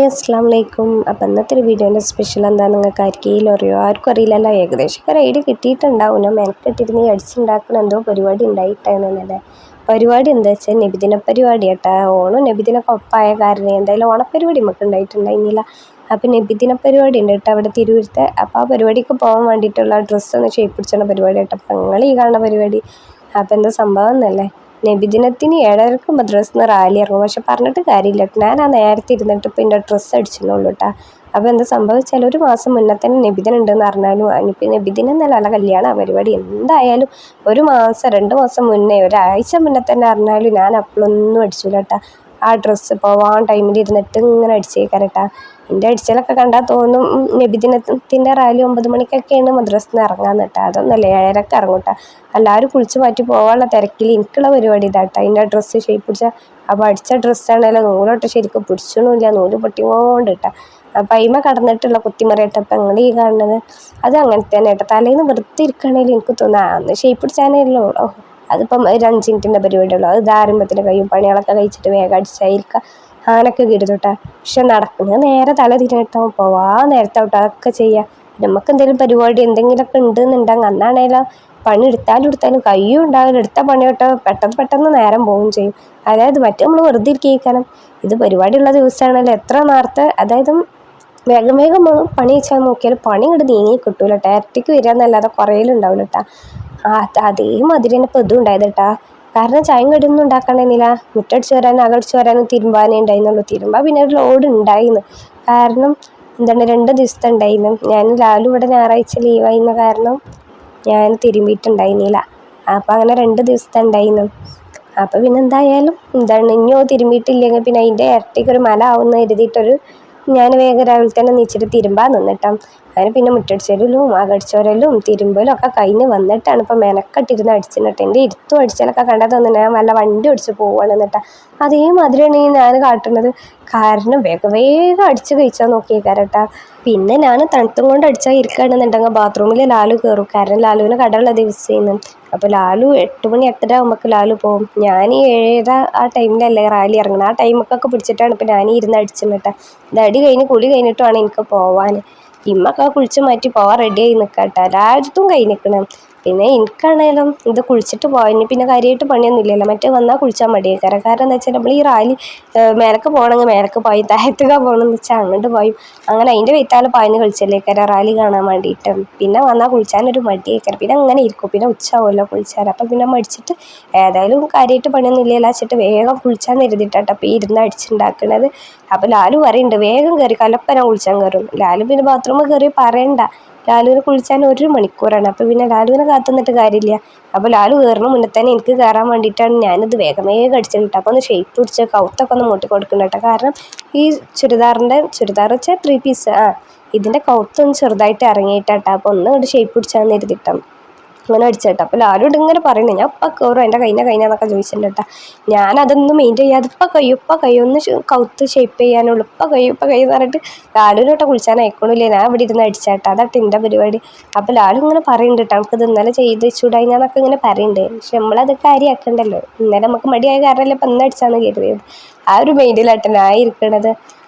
Hi അസ്സാം വലൈക്കും. അപ്പോൾ ഇന്നത്തെ ഒരു വീഡിയോൻ്റെ സ്പെഷ്യൽ എന്താണെന്ന് നിങ്ങൾക്ക് ആർക്കെങ്കിലും അറിയോ? ആർക്കും അറിയില്ലല്ലോ. ഏകദേശം ഒരു ഐഡിയ കിട്ടിയിട്ടുണ്ടാവും. ഞാൻ മെനക്കെട്ടിരുന്ന് അടിച്ചുണ്ടാക്കുന്ന എന്തോ പരിപാടി ഉണ്ടായിട്ടാണെന്നല്ലേ. പരിപാടി എന്താ വെച്ചാൽ നബിദിന പരിപാടി കേട്ടോ. ഓണം നബിദിനൊക്കെ ഒപ്പായ കാരണം എന്തായാലും ഓണപ്പരിപാടി നമുക്ക് ഉണ്ടായിട്ടുണ്ടായിരുന്നില്ല. അപ്പോൾ നബിദിന പരിപാടി ഉണ്ട് കേട്ടോ അവിടെ തിരൂരത്തെ. അപ്പോൾ ആ പരിപാടിക്ക് പോകാൻ വേണ്ടിയിട്ടുള്ള ഡ്രസ്സൊന്ന് ഷേപ്പ് പിടിച്ചുള്ള പരിപാടി കേട്ടോ. അപ്പോൾ നിങ്ങൾ ഈ കാണുന്ന പരിപാടി അപ്പോൾ എന്താ സംഭവം എന്നല്ലേ, നബിദിനത്തിന് 7:30 മദ്രസയിൽ നിന്ന് റാലി ഇറങ്ങും. പക്ഷെ പറഞ്ഞിട്ട് കാര്യമില്ല, ഞാൻ ആ നേരത്തെ ഇരുന്നിട്ട് ഇപ്പോൾ എൻ്റെ ഡ്രസ്സ് അടിച്ചെന്നുള്ളൂ കേട്ടോ. അപ്പോൾ എന്താ സംഭവിച്ചാൽ ഒരു മാസം മുന്നേ തന്നെ നബിദിനം ഉണ്ടെന്ന് പറഞ്ഞാലും ഇനിയിപ്പോൾ നബിദിനം എന്നല്ല കല്യാണ പരിപാടി എന്തായാലും ഒരു മാസം 2 മാസം മുന്നേ ഒരാഴ്ച മുന്നേ തന്നെ അറിഞ്ഞാലും ഞാൻ അപ്പോഴൊന്നും അടിച്ചില്ല കേട്ടോ. ആ ഡ്രസ്സ് പോവാൻ ടൈമിൽ ഇരുന്നിട്ട് ഇങ്ങനെ അടിച്ചേക്കാൻ കേട്ടോ. എൻ്റെ അടിച്ചലൊക്കെ കണ്ടാൽ തോന്നും നബിദിനത്തിൻ്റെ റാലി 9 മണിക്കൊക്കെയാണ് മദ്രസയിൽ നിന്ന് ഇറങ്ങാന്ന് കേട്ടോ. അതൊന്നല്ല 7:30 ഇറങ്ങും കേട്ടോ. എല്ലാവരും കുളിച്ച് മാറ്റി പോകാനുള്ള തിരക്കിൽ എനിക്കുള്ള പരിപാടി ഇതാട്ടോ. അതിൻ്റെ ഡ്രസ്സ് ഷേപ്പ് പിടിച്ചാൽ അപ്പോൾ അടിച്ച ഡ്രസ്സാണല്ലോ നൂലോട്ട് ശരിക്കും പിടിച്ചൊന്നുമില്ല, നൂല് പൊട്ടിക്കൊണ്ട് കേട്ടോ. അപ്പം അതിമ കടന്നിട്ടുള്ള കുത്തിമറിയട്ട അപ്പം നിങ്ങൾ ഈ കാണുന്നത് അത് അങ്ങനെ തന്നെ കേട്ടോ. തലേന്ന് വെറുതെ ഇരിക്കുകയാണെങ്കിൽ എനിക്ക് തോന്നാം അന്ന് ഷേപ്പ് പിടിച്ചാനല്ലോ. അതിപ്പം ഒരു 5 മിനിറ്റിൻ്റെ പരിപാടിയുള്ളൂ. അത് ധാരുമ്പത്തിന് കഴിയും, പണികളൊക്കെ കഴിച്ചിട്ട് വേഗം അടിച്ചായിരിക്കാം അങ്ങനൊക്കെ കരുതൂട്ടാ. പക്ഷെ നടക്കുന്നത് നേരെ തല തിരിഞ്ഞിട്ടോ പോവാൻ നേരത്തോട്ടോ അതൊക്കെ ചെയ്യുക. നമുക്ക് എന്തെങ്കിലും പരിപാടി എന്തെങ്കിലുമൊക്കെ ഉണ്ടെന്നുണ്ടെങ്കിൽ അന്നാണേലും പണി എടുത്താലും കയ്യും ഉണ്ടാവില്ല. എടുത്ത പണി തൊട്ട് പെട്ടെന്ന് നേരം പോവുകയും ചെയ്യും. അതായത് മറ്റേ നമ്മൾ വെറുതെ ഇരിക്കണം. ഇത് പരിപാടിയുള്ള ദിവസമാണല്ലോ എത്ര നേരത്തെ, അതായത് വേഗം പണി വെച്ചാൽ നോക്കിയാൽ പണി ഇങ്ങോട്ട് നീങ്ങി കിട്ടൂല കേട്ടോ. ഇരട്ടിക്ക് വരിക എന്നല്ലാതെ കുറേലുണ്ടാവില്ല കേട്ടോ. അതേമാതിരി തന്നെ ഇപ്പോൾ ഇതും ഉണ്ടായത് കേട്ടോ. കാരണം ചായയും കടിയൊന്നും ഉണ്ടാക്കണമെന്നില്ല. മുറ്റടിച്ച് വരാനും അകടിച്ച് വരാനും തിരുമ്പാനേ ഉണ്ടായിരുന്നുള്ളൂ. തിരുമ്പാൻ പിന്നെ ഒരു ലോഡ് ഉണ്ടായിരുന്നു. കാരണം എന്താണ് 2 ദിവസത്തെ ഉണ്ടായിരുന്നു. ഞാൻ ലാലും ഇവിടെ ഞായറാഴ്ച ലീവായിരുന്ന കാരണം ഞാൻ തിരുമ്പിയിട്ടുണ്ടായിരുന്നില്ല. അപ്പോൾ അങ്ങനെ 2 ദിവസത്തെ ഉണ്ടായിരുന്നു. അപ്പോൾ പിന്നെ എന്തായാലും ഇനിയോ തിരുമ്പിയിട്ടില്ലെങ്കിൽ പിന്നെ അതിൻ്റെ ഇരട്ടിക്കൊരു മല ആവുമെന്ന് കരുതിയിട്ടൊരു ഞാൻ വേഗം രാവിലെ തന്നെ നീച്ചിട്ട് തിരുമ്പാൻ നിന്നിട്ടാം. അങ്ങനെ പിന്നെ മുറ്റടിച്ചലും അകടിച്ചോരലും തിരുമ്പലും ഒക്കെ കഴിഞ്ഞ് വന്നിട്ടാണ് ഇപ്പോൾ മെനക്കെട്ടിരുന്ന് അടിച്ചിട്ട്. എൻ്റെ ഇരുത്തും അടിച്ചാലൊക്കെ കണ്ടാൽ തോന്നുന്നു ഞാൻ വല്ല വണ്ടി ഓടിച്ച് പോവുകയാണ് എന്നിട്ടാ. അതേമാതിരിയാണ് ഞാൻ കാട്ടുന്നത്. കാരണം വേഗം അടിച്ച് കഴിച്ചാൽ നോക്കിയേക്കാരം കേട്ടോ. പിന്നെ ഞാൻ തണുത്തും കൊണ്ട് അടിച്ചാൽ ഇരിക്കുകയാണെന്നുണ്ടെങ്കിൽ ബാത്റൂമിൽ ലാലു കയറും. കാരണം ലാലുവിന് കടയുള്ള ദിവസമായിരുന്നു. അപ്പോൾ ലാലു 8 മണി 8:30 ആകുമ്പോൾ ലാലു പോകും. ഞാൻ 7:30 ആ ടൈമിലല്ലേ റാലി ഇറങ്ങണം. ആ ടൈമൊക്കെ പിടിച്ചിട്ടാണ് ഇപ്പോൾ ഞാൻ ഇരുന്ന് അടിച്ചത് കേട്ടോ. ഇത് അടി കഴിഞ്ഞ് കുളി കഴിഞ്ഞിട്ടുമാണ് എനിക്ക് പോവാൻ. ഇമ്മൊക്കെ കുളിച്ച് മാറ്റി പോവാൻ റെഡിയായി നിൽക്കാം കേട്ടോ. എല്ലായിടത്തും കഴിഞ്ഞിരിക്കണം. പിന്നെ എനിക്കാണേലും ഇത് കുളിച്ചിട്ട് പോകാൻ പിന്നെ കാര്യമായിട്ട് പണിയൊന്നും ഇല്ലല്ലോ. മറ്റേ വന്നാൽ കുളിച്ചാൽ മടിയേക്കാരം. കാരണം എന്താ വെച്ചാൽ നമ്മൾ ഈ റാലി മേലക്ക് പോകണമെങ്കിൽ മേലക്ക് പോയി, താഴത്തേക്ക് പോകണമെന്ന് വെച്ചാൽ അങ്ങോട്ട് പോയി അങ്ങനെ അതിൻ്റെ വെയ്ത്താൽ പായന്ന് കളിച്ചല്ലേക്കാരം റാലി കാണാൻ വേണ്ടിയിട്ട്. പിന്നെ വന്നാൽ കുളിച്ചാനൊരു മടിയേക്കാരം. പിന്നെ അങ്ങനെ ഇരിക്കും. പിന്നെ ഉച്ചയാവുമല്ലോ കുളിച്ചാൽ. അപ്പം പിന്നെ മടിച്ചിട്ട് ഏതായാലും കാര്യമായിട്ട് പണിയൊന്നും ഇല്ലല്ലോ വെച്ചിട്ട് വേഗം കുളിച്ചാന്ന് കരുതിയിട്ടാട്ടോ അപ്പോൾ ഈ ഇരുന്ന് അടിച്ചുണ്ടാക്കുന്നത്. അപ്പോൾ ലാലു പറയുന്നുണ്ട് വേഗം കയറി കലപ്പന കുളിച്ചാൻ കയറും. ലാലു പിന്നെ ബാത്റൂമിൽ കയറി പറയണ്ട, ലാലുവിനെ കുളിച്ചാൻ 1 മണിക്കൂറാണ്. അപ്പോൾ പിന്നെ ലാലുവിനെ കാത്തുനിന്നിട്ട് കാര്യമില്ല. അപ്പോൾ ലാലു കയറുന്ന മുന്നേ തന്നെ എനിക്ക് കയറാൻ വേണ്ടിയിട്ടാണ് ഞാനിത് വേഗം അടിച്ചിട്ട്. അപ്പോൾ ഒന്ന് ഷേപ്പ് പിടിച്ച് കൗത്തൊക്കെ ഒന്ന് മൂട്ടി കൊടുക്കണം കേട്ടോ. കാരണം ഈ ചുരിദാർ വെച്ചാൽ 3 പീസ് ഇതിൻ്റെ കൗത്തൊന്ന് ചെറുതായിട്ട് ഇറങ്ങിയിട്ടാട്ടോ. അപ്പോൾ ഒന്ന് ഇങ്ങോട്ട് ഷേപ്പ് പിടിച്ചാന്ന് കരുതിയിട്ടാം അങ്ങനെ അടിച്ചേട്ടാ. അപ്പോൾ ലാലുണ്ട് ഇങ്ങനെ പറയുന്നത് ഞാൻ ഇപ്പം കയറും എൻ്റെ കഴിഞ്ഞാന്നൊക്കെ ചോദിച്ചിട്ടുണ്ട് കേട്ടോ. ഞാനതൊന്നും മെയിൻറ്റെയിൻ ചെയ്യാതെ ഇപ്പം കഴിയും ഒന്ന് കൗത്ത് ഷേപ്പ് ചെയ്യാനുള്ളൂ, ഇപ്പം കഴിയും എന്ന് പറഞ്ഞിട്ട് ലാലുവിനോട്ട് കുളിച്ചാൻ അയക്കണില്ലേ. ഞാൻ ഇവിടെ ഇരുന്ന് അടിച്ചേട്ടാ. അതാട്ട് എൻ്റെ പരിപാടി. അപ്പോൾ ലാലു ഇങ്ങനെ പറയുന്നുണ്ട് കേട്ടോ, നമുക്കിത് ഇന്നലെ ചെയ്ത് ചൂടായിന്നൊക്കെ ഇങ്ങനെ പറയുന്നുണ്ട്. പക്ഷെ നമ്മളത് കാര്യമാക്കണ്ടല്ലോ. ഇന്നലെ നമുക്ക് മടിയായ കാരണമല്ലേ ഇപ്പം ഇന്ന് അടിച്ചാന്ന് കരുതിയത്. ആ ഒരു മൈൻഡിലാട്ടോ ഞാൻ ഇരിക്കണത്.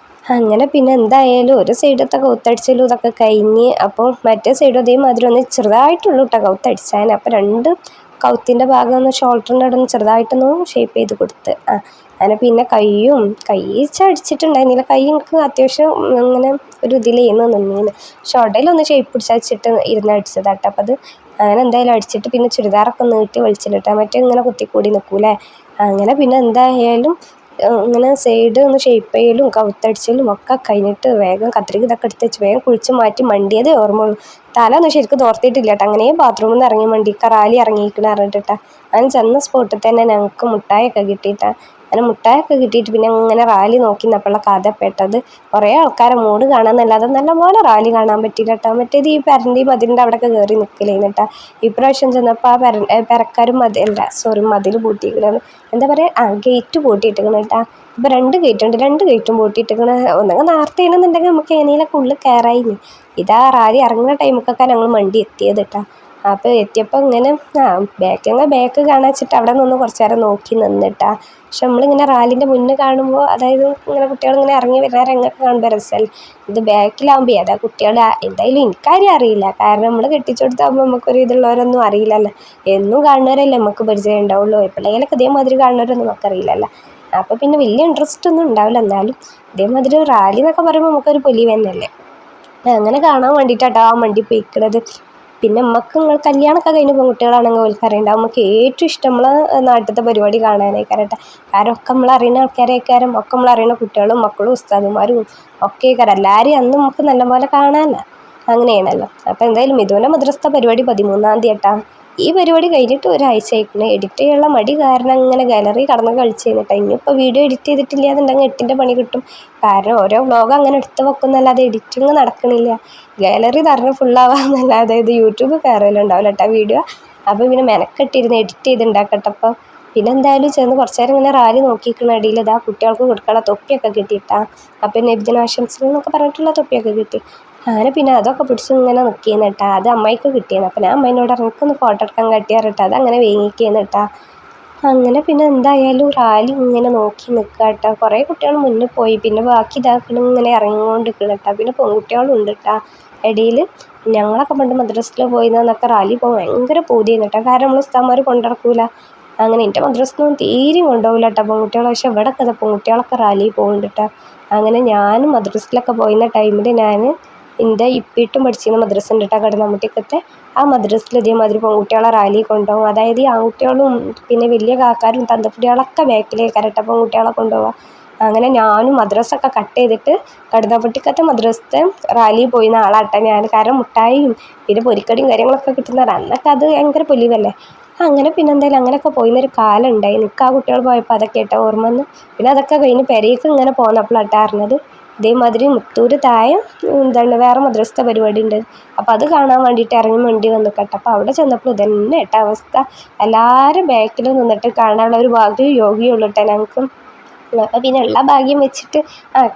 അങ്ങനെ പിന്നെ എന്തായാലും ഒരു സൈഡത്തെ കൗത്തടിച്ചലും ഇതൊക്കെ കഴിഞ്ഞ് അപ്പോൾ മറ്റേ സൈഡും അതേമാതിരി ഒന്ന് ചെറുതായിട്ടുള്ളൂ കേട്ടോ കൗത്തടിച്ചാൻ. അപ്പോൾ 2 കൗത്തിൻ്റെ ഭാഗം ഒന്ന് ഷോൾഡറിൻ്റെ അവിടെ ഒന്ന് ചെറുതായിട്ടൊന്ന് ഷേപ്പ് ചെയ്ത് കൊടുത്ത് അങ്ങനെ പിന്നെ കൈ അടിച്ചിട്ടുണ്ടായിരുന്നില്ല. കൈ എനിക്ക് അത്യാവശ്യം അങ്ങനെ ഒരു ഇതിലേന്ന് നിന്നീന്ന്. ഷോൾഡറിലൊന്ന് ഷേപ്പ് പിടിച്ചിട്ട് ഇരുന്ന് അടിച്ചതാട്ടോ. അപ്പോൾ അത് അങ്ങനെ എന്തായാലും അടിച്ചിട്ട് പിന്നെ ചുരിദാറൊക്കെ നീട്ടി വലിച്ചിട്ടാ. മറ്റേ ഇങ്ങനെ കുത്തിക്കൂടി നിൽക്കൂലേ. അങ്ങനെ പിന്നെ എന്തായാലും ഇങ്ങനെ സൈഡ് ഒന്ന് ഷേപ്പ് ചെയ്യലും കൗത്തടിച്ചലും ഒക്കെ കഴിഞ്ഞിട്ട് വേഗം കത്രിക ഇതൊക്കെ എടുത്ത് വെച്ച് വേഗം കുളിച്ച് മാറ്റി മണ്ടിയതേ ഓർമ്മയുള്ളൂ. തല ഒന്നും ശരിക്കും തോർത്തിയിട്ടില്ല കേട്ടോ. അങ്ങനെ ബാത്റൂമിൽ നിന്ന് ഇറങ്ങി മണ്ടിക്ക റാലി ഇറങ്ങിയിരിക്കണ പറഞ്ഞിട്ടാ. അങ്ങനെ ചെന്ന സ്പോട്ടിൽ തന്നെ ഞങ്ങൾക്ക് മുട്ടായൊക്കെ കിട്ടിയിട്ടാ. അങ്ങനെ മുട്ടായൊക്കെ കിട്ടിയിട്ട് പിന്നെ അങ്ങനെ റാലി നോക്കി നിന്നപ്പോഴുള്ള കഥ പെട്ടത്. കുറേ ആൾക്കാരെ മൂഡ് കാണാമെന്നല്ലാതെ നല്ലപോലെ റാലി കാണാൻ പറ്റിയില്ല കേട്ടോ. മറ്റേത് ഈ പെരൻ്റെയും മതിലിൻ്റെ അവിടെയൊക്കെ കയറി നിൽക്കലേന്ന് കേട്ടോ. ഇപ്രാവശ്യം ചെന്നപ്പോൾ ആ പെരക്കാരും മതിൽ പൂട്ടിയിരിക്കണത് എന്താ പറയുക ഗേറ്റ് പൂട്ടിയിട്ടിരിക്കണം കേട്ടോ. ഇപ്പോൾ 2 ഗേറ്റ് ഉണ്ട്. 2 ഗേറ്റും പൂട്ടിയിട്ടിരിക്കണ. ഒന്നെങ്കിൽ നേരത്തെ ചെയ്യണമെന്നുണ്ടെങ്കിൽ നമുക്ക് എങ്ങനെയൊക്കെ ഉള്ളിൽ കയറായിന്. ഇതാ റാലി ഇറങ്ങുന്ന ടൈമൊക്കെ ഞങ്ങൾ മണ്ടി എത്തിയത് കേട്ടോ. അപ്പോൾ എത്തിയപ്പോൾ ഇങ്ങനെ ബാക്ക് കാണാൻ വെച്ചിട്ട് അവിടെ നിന്ന് കുറച്ച് നേരം നോക്കി നിന്നിട്ടാ. പക്ഷെ നമ്മളിങ്ങനെ റാലിൻ്റെ മുന്നേ കാണുമ്പോൾ അതായത് ഇങ്ങനെ കുട്ടികളിങ്ങനെ ഇറങ്ങി വരുന്ന രംഗമൊക്കെ കാണുമ്പോൾ രസമല്ലേ. ഇത് ബാക്കിലാകുമ്പോൾ ഏതാ കുട്ടികൾ എന്തായാലും എനിക്കാരും അറിയില്ല, കാരണം നമ്മൾ കെട്ടിച്ചെടുത്താകുമ്പോൾ നമുക്കൊരു ഇതുള്ളവരൊന്നും അറിയില്ലല്ലോ. എന്നും കാണുന്നവരല്ലേ നമുക്ക് പരിചയം ഉണ്ടാവുള്ളൂ, എപ്പോഴെങ്കിലൊക്കെ ഇതേമാതിരി കാണുന്നവരൊന്നും നമുക്കറിയില്ലല്ലോ. അപ്പോൾ പിന്നെ വലിയ ഇൻട്രസ്റ്റ് ഒന്നും ഉണ്ടാവില്ല. എന്നാലും ഇതേമാതിരി റാലി എന്നൊക്കെ പറയുമ്പോൾ നമുക്കൊരു പൊലി തന്നെയല്ലേ. അങ്ങനെ കാണാൻ വേണ്ടിയിട്ടാട്ടോ ആ വണ്ടി പോയിക്കണത്. പിന്നെ നമുക്ക് കല്യാണമൊക്കെ കഴിഞ്ഞ പെൺകുട്ടികളാണെങ്കിൽ ഓൽക്കറിയുണ്ടാവും നമുക്ക് ഏറ്റവും ഇഷ്ടം നമ്മളെ നാട്ടിലത്തെ പരിപാടി കാണാനായിക്കാരട്ടെ. കാരണം ഒക്കെ നമ്മളറിയുന്ന ആൾക്കാരേക്കാരും, ഒക്കെ നമ്മളറിയുന്ന കുട്ടികളും മക്കളും ഉസ്താദുമാരും ഒക്കെ ആയിക്കാരം. എല്ലാവരെയും അന്ന് നമുക്ക് നല്ലപോലെ കാണാമല്ലോ. അങ്ങനെയാണല്ലോ. അപ്പോൾ എന്തായാലും മിഥുൻ്റെ മദ്രസത്തെ പരിപാടി 13-ാം തീയതി കേട്ടോ. ഈ പരിപാടി കഴിഞ്ഞിട്ട് ഒരാഴ്ച ആയിക്കണ്. എഡിറ്റ് ചെയ്യാനുള്ള മടി കാരണം അങ്ങനെ ഗാലറി കടന്ന് കളിച്ച് കഴിഞ്ഞിട്ട് ഇനിയിപ്പോൾ വീഡിയോ എഡിറ്റ് ചെയ്തിട്ടില്ല എന്നുണ്ടെങ്കിൽ 8ൻ്റെ പണി കിട്ടും. കാരണം ഓരോ വ്ളോഗ് അങ്ങനെ എടുത്ത് വെക്കുന്നല്ലാതെ എഡിറ്റിങ് നടക്കണില്ല. ഗാലറി നിറഞ്ഞ് ഫുള്ളാവാന്നല്ലാതെ ഇത് യൂട്യൂബ് കയറലുണ്ടാവില്ല കേട്ടോ വീഡിയോ. അപ്പോൾ പിന്നെ മെനക്കെട്ടിരുന്ന് എഡിറ്റ് ചെയ്ത് ഉണ്ടാക്കട്ടപ്പോൾ പിന്നെ എന്തായാലും ചെന്ന് കുറച്ച് നേരം ഇങ്ങനെ റാലി നോക്കിയിരിക്കുന്ന ഇടയിൽ ഇതാ കുട്ടികൾക്ക് കൊടുക്കാനുള്ള തൊപ്പിയൊക്കെ കിട്ടിയിട്ടാ. അപ്പോൾ നബിദിനാശംസകൾ എന്നൊക്കെ പറഞ്ഞിട്ടുള്ള തൊപ്പിയൊക്കെ കിട്ടി. അങ്ങനെ പിന്നെ അതൊക്കെ പിടിച്ച് ഇങ്ങനെ നിൽക്കുകയെന്ന് കേട്ടാ. അത് അമ്മായിക്ക് കിട്ടിയെന്ന്. അപ്പോൾ ഞാൻ അമ്മേനോട് എനിക്കൊന്ന് ഫോട്ടോ എടുക്കാൻ കട്ടിയാറിട്ടാ അതങ്ങനെ വേങ്ങിക്കുകയെന്ന് കേട്ടാ. അങ്ങനെ പിന്നെ എന്തായാലും റാലി ഇങ്ങനെ നോക്കി നിൽക്കുക കേട്ടോ. കുറേ കുട്ടികൾ മുന്നിൽ പോയി, പിന്നെ ബാക്കി ഇതാക്കണം ഇങ്ങനെ ഇറങ്ങിക്കൊണ്ട് നിൽക്കണം കേട്ടോ. പിന്നെ പെൺകുട്ടികളും ഉണ്ട് കേട്ടോ ഇടയിൽ. ഞങ്ങളൊക്കെ പണ്ട് മദ്രസയിൽ പോയിരുന്നൊക്കെ റാലി പോകാൻ ഭയങ്കര പൂതിയായിരുന്നു കേട്ടോ. കാരണം നമ്മൾ ഉസ്താദ്മാർ കൊണ്ടിറക്കൂല. അങ്ങനെ എൻ്റെ മദ്രസയൊന്നും തീരെയും കൊണ്ടുപോകില്ല കേട്ടോ പെൺകുട്ടികളെ. പക്ഷെ ഇവിടെ ഒക്കെ പെൺകുട്ടികളൊക്കെ റാലി പോകുന്നുണ്ട് കേട്ടോ. അങ്ങനെ ഞാനും മദ്രസയിലൊക്കെ പോയിരുന്ന ടൈമിൽ ഞാൻ എൻ്റെ ഇപ്പിട്ടും പഠിച്ചിരുന്ന മദ്രസ ഉണ്ട് കേട്ടോ കടന്നമ്മട്ടിക്കത്തെ. ആ മദ്രസയിൽ ഇതേമാതിരി പെൺകുട്ടികളെ റാലി കൊണ്ടുപോകും. അതായത് ഈ ആൺകുട്ടികളും പിന്നെ വലിയ കാക്കാരും തന്തക്കുട്ടികളൊക്കെ ബാക്കിലേക്കാരം കേട്ടോ പെൺകുട്ടികളെ കൊണ്ടുപോവുക. അങ്ങനെ ഞാനും മദ്രസൊക്കെ കട്ട് ചെയ്തിട്ട് കടന്നപ്പട്ടിക്കത്തെ മദ്രസത്തെ റാലി പോയിരുന്ന ആളാട്ടോ ഞാൻ. കാരണം മുട്ടായിയും പിന്നെ പൊരിക്കടിയും കാര്യങ്ങളൊക്കെ കിട്ടുന്നവർ അന്നൊക്കെ അത് ഭയങ്കര പൊലിവല്ലേ. അങ്ങനെ പിന്നെ എന്തായാലും അങ്ങനെയൊക്കെ പോയിരുന്നൊരു കാലം ഉണ്ടായി. എനിക്ക് ആ കുട്ടികൾ പോയപ്പോൾ അതൊക്കെ കേട്ടോ ഓർമ്മ വന്ന്. പിന്നെ അതൊക്കെ കഴിഞ്ഞ് പെരേക്ക് ഇങ്ങനെ പോന്നപ്പോഴാട്ടോ അറിഞ്ഞത് ഇതേമാതിരി മുത്തൂര് താഴെ എന്താണ് വേറെ മദ്രസത്തെ പരിപാടി ഉണ്ട്. അപ്പോൾ അത് കാണാൻ വേണ്ടിയിട്ട് ഇറങ്ങി വണ്ടി വന്നു കേട്ടോ. അപ്പോൾ അവിടെ ചെന്നപ്പോൾ ഇതന്നെ കേട്ടോ അവസ്ഥ. എല്ലാവരും ബാക്കിൽ നിന്നിട്ട് കാണാനുള്ള ഒരു ഭാഗ്യം യോഗിയുള്ളൂ കേട്ടോ ഞങ്ങൾക്ക്. അപ്പോൾ പിന്നെ ഉള്ള ഭാഗ്യം വെച്ചിട്ട്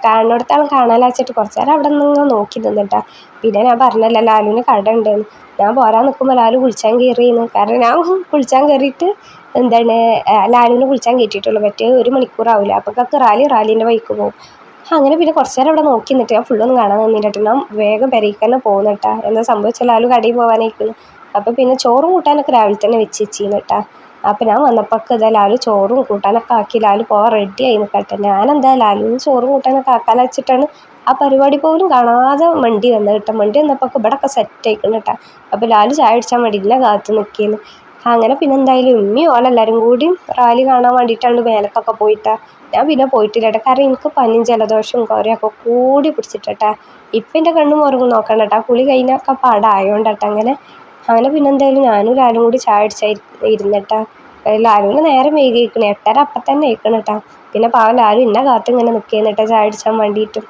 കാണുന്നിടത്താണ് കാണാൻ വെച്ചിട്ട് കുറച്ച് നേരം അവിടെ നിന്ന് നോക്കി നിന്നിട്ടാ. പിന്നെ ഞാൻ പറഞ്ഞല്ലോ ലാലുവിന് കട ഉണ്ടെന്ന്. ഞാൻ പോരാൻ നിൽക്കുമ്പോൾ ലാലു കുളിച്ചാൻ കയറിയെന്ന്. കാരണം ഞാൻ കുളിച്ചാൻ കയറിയിട്ട് എന്താണ് ലാലുവിനെ കുളിച്ചാൻ കയറ്റിയിട്ടുള്ളൂ. മറ്റേ 1 മണിക്കൂറാവില്ല. അപ്പോഴൊക്കെ റാലീൻ്റെ വഴിക്ക് പോകും. അങ്ങനെ പിന്നെ കുറച്ച് നേരം അവിടെ നോക്കി നിന്നിട്ട് ഞാൻ ഫുള്ളൊന്നും കാണാൻ നിന്നിട്ട് ഞാൻ വേഗം പെരേക്ക് തന്നെ പോകുന്നു കേട്ടോ. എന്താ സംഭവിച്ചാൽ ലാലു കടയിൽ പോകാനായിരിക്കുന്നു. അപ്പോൾ പിന്നെ ചോറും കൂട്ടാനൊക്കെ രാവിലെ തന്നെ വെച്ച് വെച്ചിരുന്നു കേട്ടോ. അപ്പോൾ ഞാൻ വന്നപ്പോൾ ഇതാ ലാലു ചോറും കൂട്ടാനൊക്കെ ആക്കി ലാലു പോകാൻ റെഡി ആയി നിൽക്കട്ടെ. ഞാനെന്താ ലാലുവിന് ചോറും കൂട്ടാനൊക്കെ ആക്കാമെന്ന് വെച്ചിട്ടാണ് ആ പരിപാടി പോലും കാണാതെ വണ്ടി വന്നത് കേട്ടോ. വണ്ടി വന്നപ്പോൾ ഇവിടെയൊക്കെ സെറ്റ് ആയിക്കുന്നു കേട്ടോ. അപ്പോൾ ലാലു ചായ അടിച്ചാൽ വേണ്ടി ഇല്ല കാത്ത് നിൽക്കുന്നു. അങ്ങനെ പിന്നെ എന്തായാലും ഉമ്മയും ഓലെല്ലാവരും കൂടി റാലി കാണാൻ വേണ്ടിയിട്ടാണ് മേലക്കൊക്കെ പോയിട്ടാ. ഞാൻ പിന്നെ പോയിട്ടില്ല കേട്ടോ. കാരണം എനിക്ക് പനിയും ജലദോഷവും കുറേയൊക്കെ കൂടി പിടിച്ചിട്ടാ. ഇപ്പം എൻ്റെ കണ്ണും ഉറങ്ങും നോക്കണ്ട കേട്ടോ. കുളി കഴിഞ്ഞൊക്കെ പാടായോണ്ടട്ടോ അങ്ങനെ. അങ്ങനെ പിന്നെ എന്തായാലും ഞാനും ലാലും കൂടി ചായ അടിച്ചാൽ ഇരുന്നിട്ടാ. ലാലുവിന് നേരം വൈകിയിരിക്കണം. 8:30 അപ്പം തന്നെ ആയിക്കണം കേട്ടോ. പിന്നെ പാവം ലാലു എന്നെ കാത്ത് ഇങ്ങനെ നിൽക്കുകയെന്ന് കേട്ടോ ചായ അടിച്ചാൻ വേണ്ടിയിട്ട്.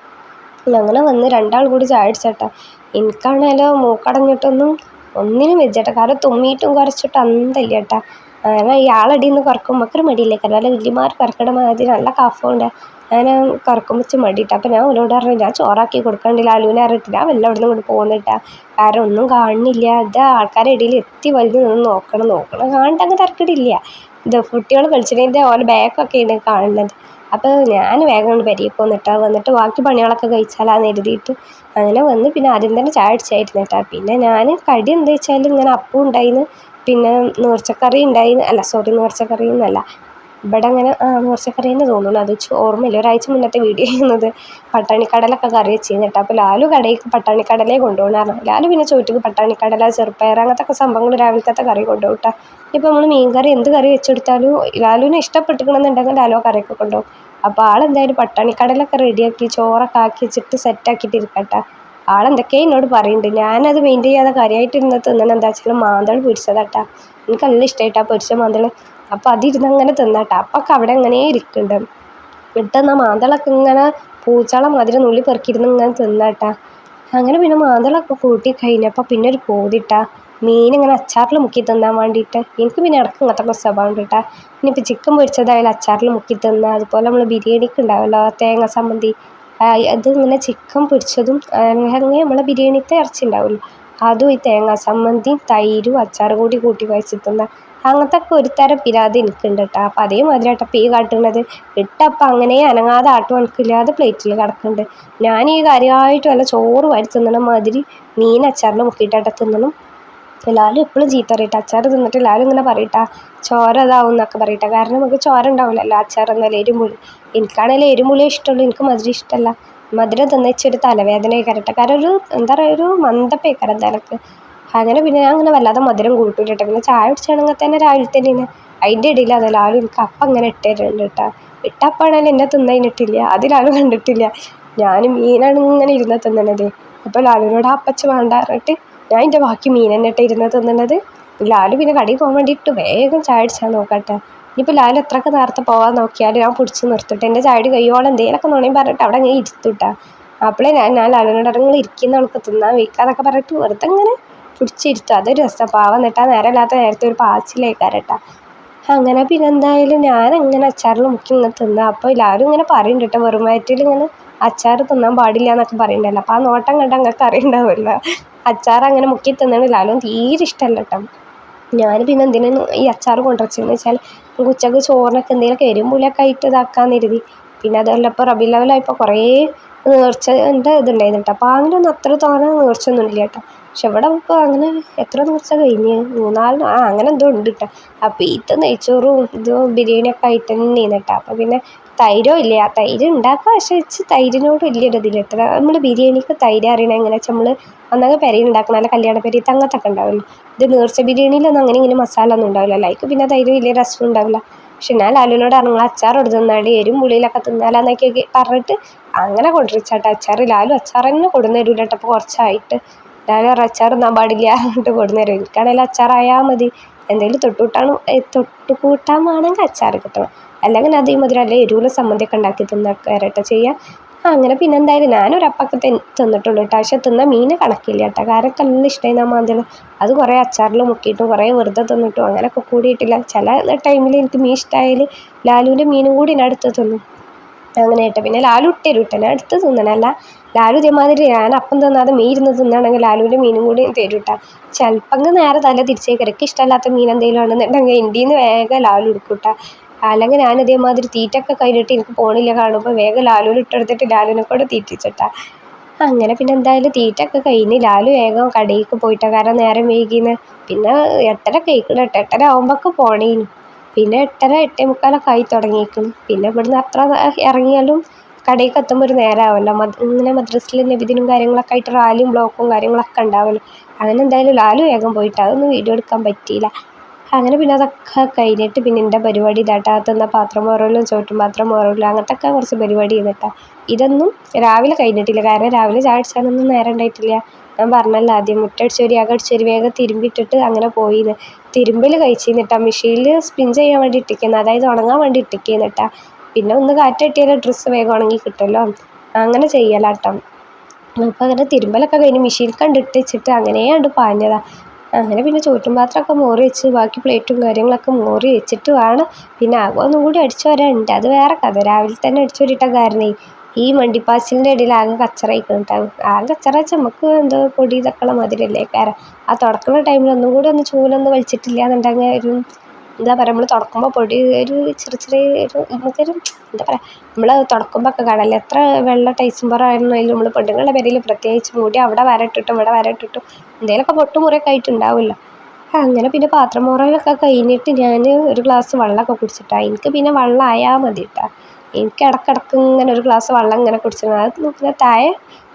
അങ്ങനെ വന്ന് രണ്ടാൾ കൂടി ചായ അടിച്ചേട്ടാ. എനിക്കാണേലോ മൂക്കടഞ്ഞിട്ടൊന്നും ഒന്നിനും വെച്ചേട്ടാ. കാരണം തുമ്മിയിട്ടും കുറച്ചിട്ട് അന്തല്ല കേട്ടാ. അങ്ങനെ ഈ ആളടിയിൽ നിന്ന് കുറക്കുമ്പോൾ നമുക്കൊരു മടിയില്ലേ. കാരണം നല്ല വലിയമാർ കറക്കണ മാതിരി നല്ല കഫമുണ്ട്. അങ്ങനെ കറക്കുമ്പോൾ വെച്ച് മടിയിട്ടാ. അപ്പോൾ ഞാൻ അവനോട് പറഞ്ഞു ഞാൻ ചോറാക്കി കൊടുക്കണ്ടി ലാലുവിനെ അറിഞ്ഞിട്ട് ഞാൻ വല്ല അവിടെ നിന്ന് കൊണ്ട് പോകുന്നിട്ടാ. കാരണം ഒന്നും കാണുന്നില്ല. ഇത് ആൾക്കാരുടെ ഇടയിൽ എത്തി വലുത് നിന്ന് നോക്കണം കാണണ്ടങ്ങ് തിരക്കിടില്ല. ഇത് കുട്ടികൾ കളിച്ചിട്ടതിൻ്റെ ഓരോ ബാഗൊക്കെയാണ് കാണുന്നത്. അപ്പോൾ ഞാൻ വേഗം കൊണ്ട് പെരേക്ക് വന്നിട്ട് ബാക്കി പണികളൊക്കെ കഴിച്ചാലാന്ന് എഴുതിയിട്ട് അങ്ങനെ വന്ന് പിന്നെ ആദ്യം തന്നെ ചായ അടിച്ചായിരുന്നു കേട്ടോ. പിന്നെ ഞാൻ കടി എന്താ വെച്ചാൽ ഇങ്ങനെ അപ്പം ഉണ്ടായിന്ന്, പിന്നെ നേർച്ചക്കറി ഉണ്ടായിന്ന്. നേർച്ചക്കറി എന്നല്ല ഇവിടെ അങ്ങനെ നേർച്ചക്കറി തന്നെ തോന്നുന്നു. അത് ഓർമ്മയില്ല. ഒരാഴ്ച മുന്നത്തെ വീഡിയോ ചെയ്യുന്നത്. പട്ടാണിക്കടലൊക്കെ കറി വെച്ചിരുന്നു കേട്ടോ. അപ്പോൾ ലാലു കടയിലേക്ക് പട്ടാണിക്കടലേ കൊണ്ടുപോകണമായിരുന്നു. ലാലു പിന്നെ ചോദിച്ചു പട്ടാണിക്കടല ചെറുപ്പയർ അങ്ങനത്തെ സംഭവങ്ങൾ രാവിലത്തെ കറി കൊണ്ടുപോകും കേട്ടോ. ഇപ്പോൾ നമ്മൾ മീൻ കറി എന്ത് കറി വെച്ചെടുത്താലും ലാലുവിനെ ഇഷ്ടപ്പെട്ടിരിക്കണമെന്നുണ്ടെങ്കിൽ ലാലു കറിയൊക്കെ കൊണ്ടുപോകും. അപ്പോൾ ആളെന്തായാലും പട്ടാണിക്കടലൊക്കെ റെഡിയാക്കി ചോറൊക്കെ ആക്കി വെച്ചിട്ട് സെറ്റാക്കിയിട്ട് ഇരിക്കട്ടെ. ആളെന്തൊക്കെയോ എന്നോട് പറയുന്നുണ്ട്. ഞാനത് മെയിൻറ്റെയിൻ ചെയ്യാതെ കാര്യമായിട്ട് ഇരുന്ന് തിന്നണം. എന്താ വെച്ചാൽ മാന്തൾ പൊരിച്ചതാട്ടാ. എനിക്ക് നല്ല ഇഷ്ടമായിട്ടാ പൊരിച്ച മാന്തൾ. അപ്പോൾ അതിരുന്ന് അങ്ങനെ തിന്നാട്ടാ. അപ്പൊക്കെ അവിടെ അങ്ങനെ ഇരിക്കുന്നുണ്ട്. ഇട്ടെന്നാൽ മാന്തളൊക്കെ ഇങ്ങനെ പൂച്ചളം മാതിരി നുള്ളി പെറുക്കിയിരുന്ന് ഇങ്ങനെ തിന്നാട്ടാ. അങ്ങനെ പിന്നെ മാന്തളൊക്കെ കൂട്ടി കഴിഞ്ഞപ്പോൾ പിന്നെ ഒരു പൂതിട്ടാ മീനിങ്ങനെ അച്ചാറിൽ മുക്കി തിന്നാൻ വേണ്ടിയിട്ട്. എനിക്ക് പിന്നെ ഇടയ്ക്ക് ഇങ്ങനത്തെ സ്വഭാവം ഉണ്ട് കേട്ടോ. ഇനിയിപ്പോൾ ചിക്കൻ പൊരിച്ചതായാലും അച്ചാറിൽ മുക്കി തിന്നുക. അതുപോലെ നമ്മൾ ബിരിയാണിക്ക് ഉണ്ടാവുമല്ലോ തേങ്ങ സംബന്ധി, അത് ഇങ്ങനെ ചിക്കൻ പൊരിച്ചതും അങ്ങനെ നമ്മളെ ബിരിയാണിത്തെ ഇറച്ചി ഉണ്ടാവുമല്ലോ അതും ഈ തേങ്ങാ ചമ്മന്തിയും തൈരും അച്ചാറും കൂടി കൂട്ടി കുഴച്ച് തിന്നുക. അങ്ങനത്തെ ഒക്കെ ഒരു തരം പിരാന്ത് എനിക്കുണ്ട് കേട്ടോ. അപ്പം അതേമാതിരി ആട്ടപ്പം ഈ കാട്ടുന്നത്. ഇട്ടപ്പം അങ്ങനെ അനങ്ങാതെ ആട്ടും അനക്കില്ലാതെ പ്ലേറ്റിൽ കിടക്കുന്നുണ്ട്. ഞാൻ ഈ കാര്യമായിട്ട് വല്ല ചോറ് വാരി തിന്നണ മാതിരി മീൻ അച്ചാറിൽ മുക്കിയിട്ടാട്ട തിന്നണം. ലാലു എപ്പോഴും ചീത്ത പറയട്ടെ അച്ചാർ തിന്നിട്ട്. ലാലു ഇങ്ങനെ പറയട്ടാ ചോര ഇതാവും എന്നൊക്കെ പറയട്ടെ. കാരണം നമുക്ക് ചോര ഉണ്ടാവില്ലല്ലോ അച്ചാർ എന്നാൽ എരുമുളി. എനിക്കാണെങ്കിൽ എരുമുളി ഇഷ്ടമുള്ളൂ, എനിക്ക് മധുരം ഇഷ്ടമല്ല. മധുരം തിന്നിച്ചൊരു തലവേദനയൊക്കെ കാരണം ഒരു എന്താ പറയുക ഒരു മന്ദപ്പേക്കാരം തലക്ക്. അങ്ങനെ പിന്നെ ഞാൻ അങ്ങനെ വല്ലാതെ മധുരം കൂട്ടൂല കേട്ടോ. പിന്നെ ചായ കുടിച്ചാണെങ്കിൽ തന്നെ രാവിലെ തന്നെയാണ്. അതിൻ്റെ ഇടയിൽ അത് ലാലു എനിക്ക് അപ്പം അങ്ങനെ ഇട്ടിട്ടുണ്ട് കേട്ടോ. ഇട്ടപ്പാണെങ്കിൽ എന്നെ തിന്നതിനിട്ടില്ല, അത് ലാലു കണ്ടിട്ടില്ല. ഞാൻ മീനാണ് ഇങ്ങനെ ഇരുന്ന് തിന്നണത്. അപ്പോൾ ലാലുവിനോട് അപ്പച്ച വേണ്ട പറഞ്ഞിട്ട് ഞാൻ എൻ്റെ ബാക്കി മീൻ തന്നെ ഇട്ട് ഇരുന്ന് തിന്നണത്. ലാലു പിന്നെ കടയിൽ പോകാൻ വേണ്ടിയിട്ട് വേഗം ചായ അടിച്ചാൽ നോക്കട്ടെ. ഇനിയിപ്പോൾ ലാലു എത്രയൊക്കെ നേരത്തെ പോകാൻ നോക്കിയാലും ഞാൻ പിടിച്ച് നിർത്തിട്ട് എൻ്റെ ചായ കയ്യോളം എന്തെങ്കിലുമൊക്കെ നുണയും പറഞ്ഞിട്ട് അവിടെ അങ്ങനെ ഇരുത്തുട്ടാ. അപ്പോഴേ ഞാൻ ലാലുവിനോട് നിങ്ങൾ ഇരിക്കുന്ന ആൾക്ക് തിന്നാൻ വയ്ക്കാന്നൊക്കെ പറഞ്ഞിട്ട് വെറുതെ ഇങ്ങനെ പിടിച്ചിരുത്തും. അതൊരു രസം. പാവം എന്നിട്ടാ നേരമില്ലാത്ത നേരത്തെ ഒരു പാച്ചിലേക്കാരട്ടാ. അങ്ങനെ പിന്നെ എന്തായാലും ഞാൻ അങ്ങനെ അച്ചാറിൽ മുക്കി ഇങ്ങനെ തിന്നാം. അപ്പോൾ ലാലു ഇങ്ങനെ പറയുന്നുണ്ട് കേട്ടോ, വെറും വയറ്റിൽ ഇങ്ങനെ അച്ചാർ തിന്നാൻ പാടില്ല എന്നൊക്കെ പറയുന്നുണ്ടല്ലോ. അപ്പോൾ ആ നോട്ടം കണ്ട് അങ്ങക്ക് അറിയണ്ടാവുമല്ലോ അച്ചാർ അങ്ങനെ മുക്കി തിന്നണ ലാലുവിന് തീരെ ഇഷ്ടമല്ല കേട്ടോ. ഞാൻ പിന്നെ എന്തിനാണ് ഈ അച്ചാർ കൊണ്ടുവച്ചതെന്ന് വെച്ചാൽ ഉച്ചക്ക് ചോറിനൊക്കെ എന്തെങ്കിലുമൊക്കെ എരിമ്പുളിയൊക്കെ ആയിട്ട് ഇതാക്കാമെന്ന് കരുതി. പിന്നെ അതല്ല ഇപ്പോൾ റബീഉൽ അവ്വലായപ്പോൾ കുറേ നേർച്ചൻ്റെ ഇതുണ്ടായിരുന്നു കേട്ടോ. അപ്പോൾ അങ്ങനെയൊന്നും അത്ര തോനെ നേർച്ചയൊന്നും ഇല്ല കേട്ടോ. പക്ഷെ ഇവിടെ ഇപ്പോൾ അങ്ങനെ എത്ര നേർച്ച കഴിഞ്ഞ് 3-4 അങ്ങനെ എന്തോ ഉണ്ട് കേട്ടോ. അപ്പോൾ ഇത് നെയ്ച്ചോറും ഇതും ബിരിയാണിയൊക്കെ ആയിട്ട് തന്നെയാണ് കേട്ടോ. അപ്പോൾ പിന്നെ തൈരോ ഇല്ല, തൈര് ഉണ്ടാക്കുക പക്ഷേ വെച്ച് തൈരിനോട് വലിയൊരു ഇതില്ല കേട്ടോ. നമ്മൾ ബിരിയാണിക്ക് തൈര് അറിയണത് എങ്ങനെ വെച്ചാൽ നമ്മൾ ഒന്നൊക്കെ പെരയിൽ ഉണ്ടാക്കണം, നല്ല കല്യാണ പെരയിൽ അങ്ങനത്തൊക്കെ ഉണ്ടാവില്ല. ഇത് നേർച്ച ബിരിയാണിയിലൊന്നും അങ്ങനെ ഇങ്ങനെ മസാല ഒന്നും ഉണ്ടാവില്ല. അതിക്ക് പിന്നെ തൈര് വലിയ രസം ഉണ്ടാവില്ല. പക്ഷെ ഞാൻ ലാലുവിനോട് നിങ്ങൾ അച്ചാർ എടുത്ത് തിന്നാണ്ട് എരും പുളിയിലൊക്കെ തിന്നാലാന്നൊക്കെ പറഞ്ഞിട്ട് അങ്ങനെ കൊണ്ടുവച്ചാട്ടോ അച്ചാർ. ലാലു അച്ചാർ തന്നെ കൊടുന്ന് തരൂല കേട്ടോ. അപ്പോൾ കുറച്ചായിട്ട് ലാലു പറഞ്ഞ അച്ചാർ തിന്നാൻ പാടില്ല എന്നിട്ട് കൊടുന്ന് തരും. എനിക്കാണെങ്കിൽ അച്ചാറായാൽ മതി. എന്തെങ്കിലും തൊട്ടുകൂട്ടാൻ വേണമെങ്കിൽ അച്ചാർ കിട്ടണം, അല്ലെങ്കിൽ അതേമാതിരി അല്ല എരിവുള്ള സമ്മന്തിയൊക്കെ ഉണ്ടാക്കി തിന്നൊക്കെ ചെയ്യുക. അങ്ങനെ പിന്നെ എന്തായാലും ഞാനൊരപ്പൊക്കെ തിന്നിട്ടുള്ളൂ കേട്ടോ. പക്ഷെ തിന്ന മീൻ കണക്കില്ല കേട്ടോ. കാരണം നല്ല ഇഷ്ടമായി മാന്തൽ. അത് കുറേ അച്ചാറിൽ മുക്കിയിട്ടും കുറേ വെറുതെ തിന്നിട്ടും അങ്ങനെയൊക്കെ കൂടിയിട്ടില്ല. ചില ടൈമിൽ എനിക്ക് മീൻ ഇഷ്ടമായാൽ ലാലുവിൻ്റെ മീനും കൂടി ഞാൻ എടുത്ത് തിന്നും. അങ്ങനെ കേട്ടോ. പിന്നെ ലാലു ഇട്ടരും കേട്ടോ, ഞാൻ എടുത്ത് തിന്നണല്ല. ലാലു ഇതേമാതിരി ഞാൻ അപ്പം തിന്നാതെ മീൻ ഇരുന്ന് തിന്നാണെങ്കിൽ ലാലുവിൻ്റെ മീനും കൂടി തരും കേട്ടോ. ചിലപ്പോൾ നേരെ തല തിരിച്ചേക്ക് എനിക്ക് ഇഷ്ടമല്ലാത്ത മീൻ എന്തെങ്കിലും ആണെന്നുണ്ടെങ്കിൽ എൻ്റെ നിന്ന് വേഗം ലാലു എടുക്കും കേട്ടോ. അല്ലെങ്കിൽ ഞാൻ ഇതേമാതിരി തീറ്റൊക്കെ കഴിഞ്ഞിട്ട് എനിക്ക് പോണില്ല കാണുമ്പോൾ വേഗം ലാലുവിന് ഇട്ടെടുത്തിട്ട് ലാലുവിനെ കൂടെ തീറ്റിച്ചിട്ടാ. അങ്ങനെ പിന്നെ എന്തായാലും തീറ്റൊക്കെ കഴിഞ്ഞ് ലാലു വേഗം കടയിലേക്ക് പോയിട്ടാ. കാരണം നേരം വൈകിന്ന്. പിന്നെ 8:30 കഴിക്കണം കേട്ടോ. 8:30 ആകുമ്പോഴൊക്കെ പോണേന്. പിന്നെ 8:30 8:45 ആയി തുടങ്ങിയിരിക്കുന്നു. പിന്നെ ഇവിടുന്ന് അത്ര ഇറങ്ങിയാലും കടയിലേക്ക് എത്തുമ്പോൾ ഒരു നേരമാവുമല്ലോ. ഇങ്ങനെ മദ്രസയിൽ നബിദിനും കാര്യങ്ങളൊക്കെ ആയിട്ട് റാലിയും ബ്ലോക്കും കാര്യങ്ങളൊക്കെ ഉണ്ടാവുമല്ലോ. അങ്ങനെ എന്തായാലും ലാലു വേഗം പോയിട്ട് അതൊന്നും വീഡിയോ എടുക്കാൻ പറ്റിയില്ല. അങ്ങനെ പിന്നെ അതൊക്കെ കഴിഞ്ഞിട്ട് പിന്നെ എൻ്റെ പരിപാടി ഇതാട്ടാ. തിന്ന പാത്രം മോറലും ചോറ്റും പാത്രം മോറലും അങ്ങനത്തെ കുറച്ച് പരിപാടി ചെയ്തിട്ടാ. ഇതൊന്നും രാവിലെ കഴിഞ്ഞിട്ടില്ല, കാരണം രാവിലെ ചായ കുടിച്ചാനൊന്നും നേരം ഉണ്ടായിട്ടില്ല. ഞാൻ പറഞ്ഞല്ലോ ആദ്യം മുറ്റടിച്ചൊരു അകടിച്ചൊരു വേഗം തിരുമ്പിട്ടിട്ട് അങ്ങനെ പോയിന്ന്. തിരുമ്പൽ കഴിച്ചിരുന്നിട്ടാ. മെഷീനിൽ സ്പിൻ ചെയ്യാൻ വേണ്ടി ഇട്ടിക്കുന്നത്, അതായത് ഉണങ്ങാൻ വേണ്ടി ഇട്ടിക്കുന്നിട്ടാ. പിന്നെ ഒന്ന് കാറ്റ് കിട്ടിയാൽ ഡ്രസ്സ് വേഗം ഉണങ്ങി കിട്ടുമല്ലോ, അങ്ങനെ ചെയ്യലാട്ടോ. അപ്പോൾ അങ്ങനെ തിരുമ്പലൊക്കെ കഴിഞ്ഞ് മെഷീൻ കണ്ടിട്ട് വെച്ചിട്ട് അങ്ങനെ കണ്ട് പാഞ്ഞതാണ്. അങ്ങനെ പിന്നെ ചോറ്റും പാത്രമൊക്കെ മോറി വെച്ച് ബാക്കി പ്ലേറ്റും കാര്യങ്ങളൊക്കെ മോറി വെച്ചിട്ട് വേണം പിന്നെ ഒന്നും കൂടി അടിച്ചു വരാനുണ്ട്. അത് വേറെ കഥ. രാവിലെ തന്നെ അടിച്ചു വരിട്ട കാരണേ ഈ വണ്ടിപ്പാച്ചിലിൻ്റെ ഇടയിൽ ആകെ കച്ചറയിക്കുന്നുണ്ടാവും. ആകെ കച്ചറ വെച്ചാൽ നമുക്ക് എന്തോ പൊടി ഇതൊക്കെയുള്ള മധുരമല്ലേ കാരണം ആ തുടക്കുന്ന ടൈമിൽ ഒന്നും കൂടി ഒന്ന് ചൂലൊന്നും വലിച്ചിട്ടില്ല എന്നുണ്ടെങ്കിൽ ഒരു എന്താ പറയുക, നമ്മൾ തുടക്കുമ്പോൾ പൊടി ഒരു ചെറിയ ഒരു നമുക്കൊരു എന്താ പറയുക, നമ്മൾ തുടക്കുമ്പോൾ ഒക്കെ കാണാമല്ലോ എത്ര വെള്ള ടൈസുംബറായിരുന്നു. അതിൽ നമ്മൾ പെണ്ണുങ്ങളുടെ പേരിൽ പ്രത്യേകിച്ച് മൂടി അവിടെ വരട്ടിട്ടും ഇവിടെ വരട്ടിട്ടും എന്തെങ്കിലുമൊക്കെ പൊട്ടുമുറിയൊക്കെ ആയിട്ടുണ്ടാവുമല്ലോ. അങ്ങനെ പിന്നെ പാത്രം മോറലൊക്കെ കഴിഞ്ഞിട്ട് ഞാൻ ഒരു ഗ്ലാസ് വെള്ളമൊക്കെ കുടിച്ചിട്ടാണ്. എനിക്ക് പിന്നെ വെള്ളം ആയാൽ മതി കേട്ടോ. എനിക്ക് ഇടയ്ക്കിടയ്ക്ക് ഇങ്ങനെ ഒരു ഗ്ലാസ് വെള്ളം ഇങ്ങനെ കുടിച്ചിട്ട് അത് നോക്കിയാൽ താഴെ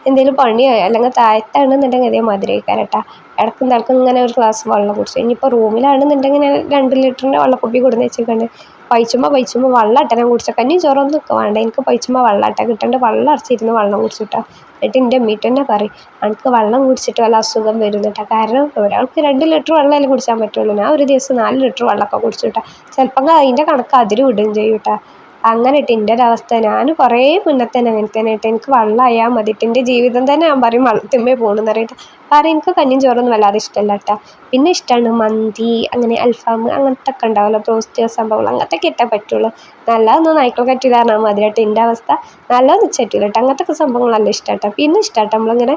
എന്തെങ്കിലും പണിയോ അല്ലെങ്കിൽ താഴത്താണെന്നുണ്ടെങ്കിൽ അതേമാതിരി കഴിക്കാൻ കേട്ടോ. ഇടയ്ക്കും തലക്കും ഇങ്ങനെ ഒരു ഗ്ലാസ് വെള്ളം കുടിച്ചു. ഇനിയിപ്പോൾ റൂമിലാണെന്നുണ്ടെങ്കിൽ ഞാൻ 2 ലിറ്ററിൻ്റെ വെള്ളക്കുപ്പി കൊടുന്ന് വെച്ചിട്ടുണ്ട്. പൈച്ചുമ്പോൾ വെള്ളം ഇട്ടനെ കുടിച്ചാൽ കഞ്ഞി ചോറൊന്നും ഒക്കെ വേണ്ട. എനിക്ക് പൈച്ചുമ്പോൾ വെള്ളം ഇട്ട കിട്ടേണ്ട വെള്ളം അടച്ചിരുന്ന് വെള്ളം കുടിച്ചിട്ടാ. എന്നിട്ട് എൻ്റെ അമ്മീട്ട് തന്നെ പറയും എനിക്ക് വെള്ളം കുടിച്ചിട്ട് വല്ല അസുഖം വരുന്നിട്ടാ. കാരണം ഒരാൾക്ക് 2 ലിറ്റർ വെള്ളമല്ലേ കുടിച്ചാൻ പറ്റുള്ളൂ. ഞാൻ ഒരു ദിവസം 4 ലിറ്റർ വെള്ളമൊക്കെ കുടിച്ചിട്ടാ. ചിലപ്പോൾ അതിൻ്റെ കണക്ക് അതിര് വിടുകയും ചെയ്യും കേട്ടോ. അങ്ങനെ ഇട്ട് എൻ്റെ ഒരവസ്ഥ ഞാൻ കുറേ മുന്നേ തന്നെ അങ്ങനെ തന്നെ ഇട്ട് എനിക്ക് വെള്ളമായാൽ മതി. എൻ്റെ ജീവിതം തന്നെ ഞാൻ പറയും വെള്ളത്തിന്മേൽ പോകണമെന്ന് പറഞ്ഞിട്ട്. കാരണം എനിക്ക് കഞ്ഞിയും ചോറൊന്നും വല്ലാതെ ഇഷ്ടമല്ല കേട്ടോ. പിന്നെ ഇഷ്ടമാണ് മന്തി, അങ്ങനെ അൽഫാം അങ്ങനത്തെ ഒക്കെ ഉണ്ടാവുമല്ലോ, ബ്രോസ്റ്റ് സംഭവങ്ങൾ അങ്ങനത്തെയൊക്കെ ഇട്ടാൽ പറ്റുള്ളൂ. നല്ലതൊന്നും നായ്ക്കൾ പറ്റില്ല പറഞ്ഞാൽ മതി കേട്ടോ. എൻ്റെ അവസ്ഥ നല്ലതൊന്നും പറ്റില്ല കേട്ടോ. അങ്ങനത്തെ ഒക്കെ സംഭവങ്ങൾ നല്ല ഇഷ്ടം കേട്ടോ. പിന്നെ ഇഷ്ടം കേട്ടോ നമ്മളിങ്ങനെ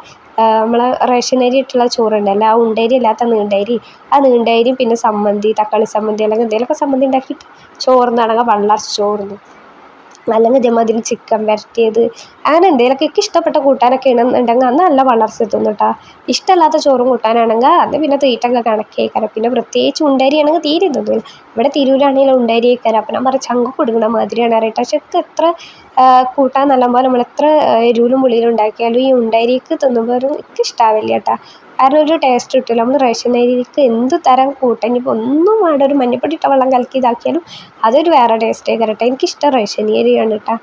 നമ്മളെ റേഷൻ അരി ഇട്ടുള്ള ചോറുണ്ടല്ലോ, ആ ഉണ്ടേരി അല്ലാത്ത നീണ്ടരി, ആ നീണ്ടരിയും പിന്നെ സമ്മന്തി, തക്കാളി സമ്മന്തി അല്ലെങ്കിൽ എന്തെങ്കിലുമൊക്കെ സമ്മന്തി ഉണ്ടാക്കിയിട്ട് ചോറുന്നാണെങ്കിൽ വെള്ളരച്ച് ചോറുന്നു. അല്ലെങ്കിൽ ഇതേമാതിരി ചിക്കൻ വരട്ടിയത് അങ്ങനെ എന്തെങ്കിലുമൊക്കെ എനിക്ക് ഇഷ്ടപ്പെട്ട കൂട്ടാനൊക്കെ ഉണ്ടെങ്കിൽ അന്ന് നല്ല വളർച്ച എത്തുന്നു കേട്ടോ. ഇഷ്ടമല്ലാത്ത ചോറും കൂട്ടാനാണെങ്കിൽ അത് പിന്നെ തീറ്റൊക്കെ കണക്കേക്കാരം. പിന്നെ പ്രത്യേകിച്ച് ഉണ്ടരിയാണെങ്കിൽ തീരെ തിന്നില്ല. ഇവിടെ തിരൂരാണെങ്കിലും ഉണ്ടരി കഴിക്കാരം. അപ്പം ഞാൻ പറയും ചങ്ക് കൊടുക്കണ മാതിരിയാണ് അറിയട്ടെ. പക്ഷെ എനിക്ക് എത്ര കൂട്ടാൻ നല്ലപോലെ നമ്മൾ എത്ര എരിവിലും പുളിയിലും ഉണ്ടാക്കിയാലും ഈ ഉണ്ടരിക്ക് തിന്നുമ്പോൾ എനിക്ക് ഇഷ്ടാവില്ല കേട്ടോ. കാരണം ഒരു ടേസ്റ്റ് കിട്ടില്ല. നമ്മൾ റേഷൻ അരിക്ക് എന്ത് തരം കൂട്ടാൻ ഇനിയിപ്പോൾ ഒന്നും വേണ്ട, ഒരു മഞ്ഞപ്പൊടി ഇട്ട വെള്ളം കലക്കി ഇതാക്കിയാലും അതൊരു വേറെ ടേസ്റ്റേ കേട്ടോ. എനിക്കിഷ്ടം റേഷൻ അരിയാണ് കേട്ടോ.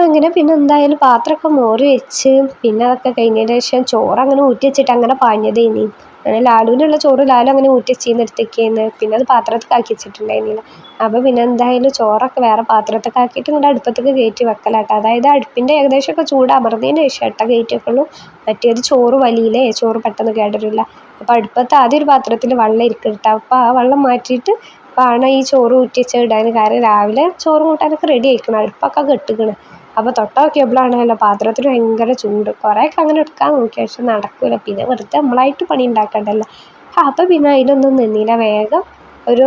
അങ്ങനെ പിന്നെ എന്തായാലും പാത്രമൊക്കെ മോറി വെച്ച് പിന്നെ അതൊക്കെ കഴിഞ്ഞതിന് ശേഷം ചോറ് അങ്ങനെ ഊറ്റി വെച്ചിട്ട് അങ്ങനെ പാഞ്ഞതേനി. അങ്ങനെ ലാലുവിനുള്ള ചോറ് ലാലു അങ്ങനെ ഊറ്റി വെച്ചിരുന്ന് എടുത്തേക്കായിരുന്നു. പിന്നെ അത് പാത്രത്തിൽ ആക്കി വെച്ചിട്ടുണ്ടായിരുന്നില്ല. അപ്പോൾ പിന്നെ എന്തായാലും ചോറൊക്കെ വേറെ പാത്രത്തൊക്കെ ആക്കിയിട്ട് ഇങ്ങോട്ട് അടുപ്പത്തേക്ക് കയറ്റി വെക്കലാട്ടോ. അതായത് അടുപ്പിൻ്റെ ഏകദേശമൊക്കെ ചൂട് അമർന്നതിന് ശേഷം ഏട്ടാ കയറ്റി വെക്കുള്ളൂ. മറ്റേത് ചോറ് വലിയില്ലേ, ചോറ് പെട്ടെന്ന് കേടരില്ല. അപ്പോൾ അടുപ്പത്ത് ആദ്യം ഒരു പാത്രത്തിൽ വെള്ളം ഇരിക്കട്ടോ. അപ്പോൾ ആ വെള്ളം മാറ്റിയിട്ട് വേണം ഈ ചോറ് ഊറ്റി വെച്ച് ഇടാൻ. കാരണം രാവിലെ ചോറ് കൂട്ടാനൊക്കെ റെഡി ആയിക്കണം, അടുപ്പൊക്കെ കെട്ടിക്കണം. അപ്പോൾ തൊട്ട നോക്കിയപ്പോഴാണല്ലോ പാത്രത്തിന് ഭയങ്കര ചൂട്. കുറേയൊക്കെ അങ്ങനെ എടുക്കാൻ നോക്കി, പക്ഷെ നടക്കില്ല. പിന്നെ വെറുതെ നമ്മളായിട്ട് പണി ഉണ്ടാക്കണ്ടല്ലോ. അപ്പോൾ പിന്നെ അതിലൊന്നും നിന്നില്ല. വേഗം ഒരു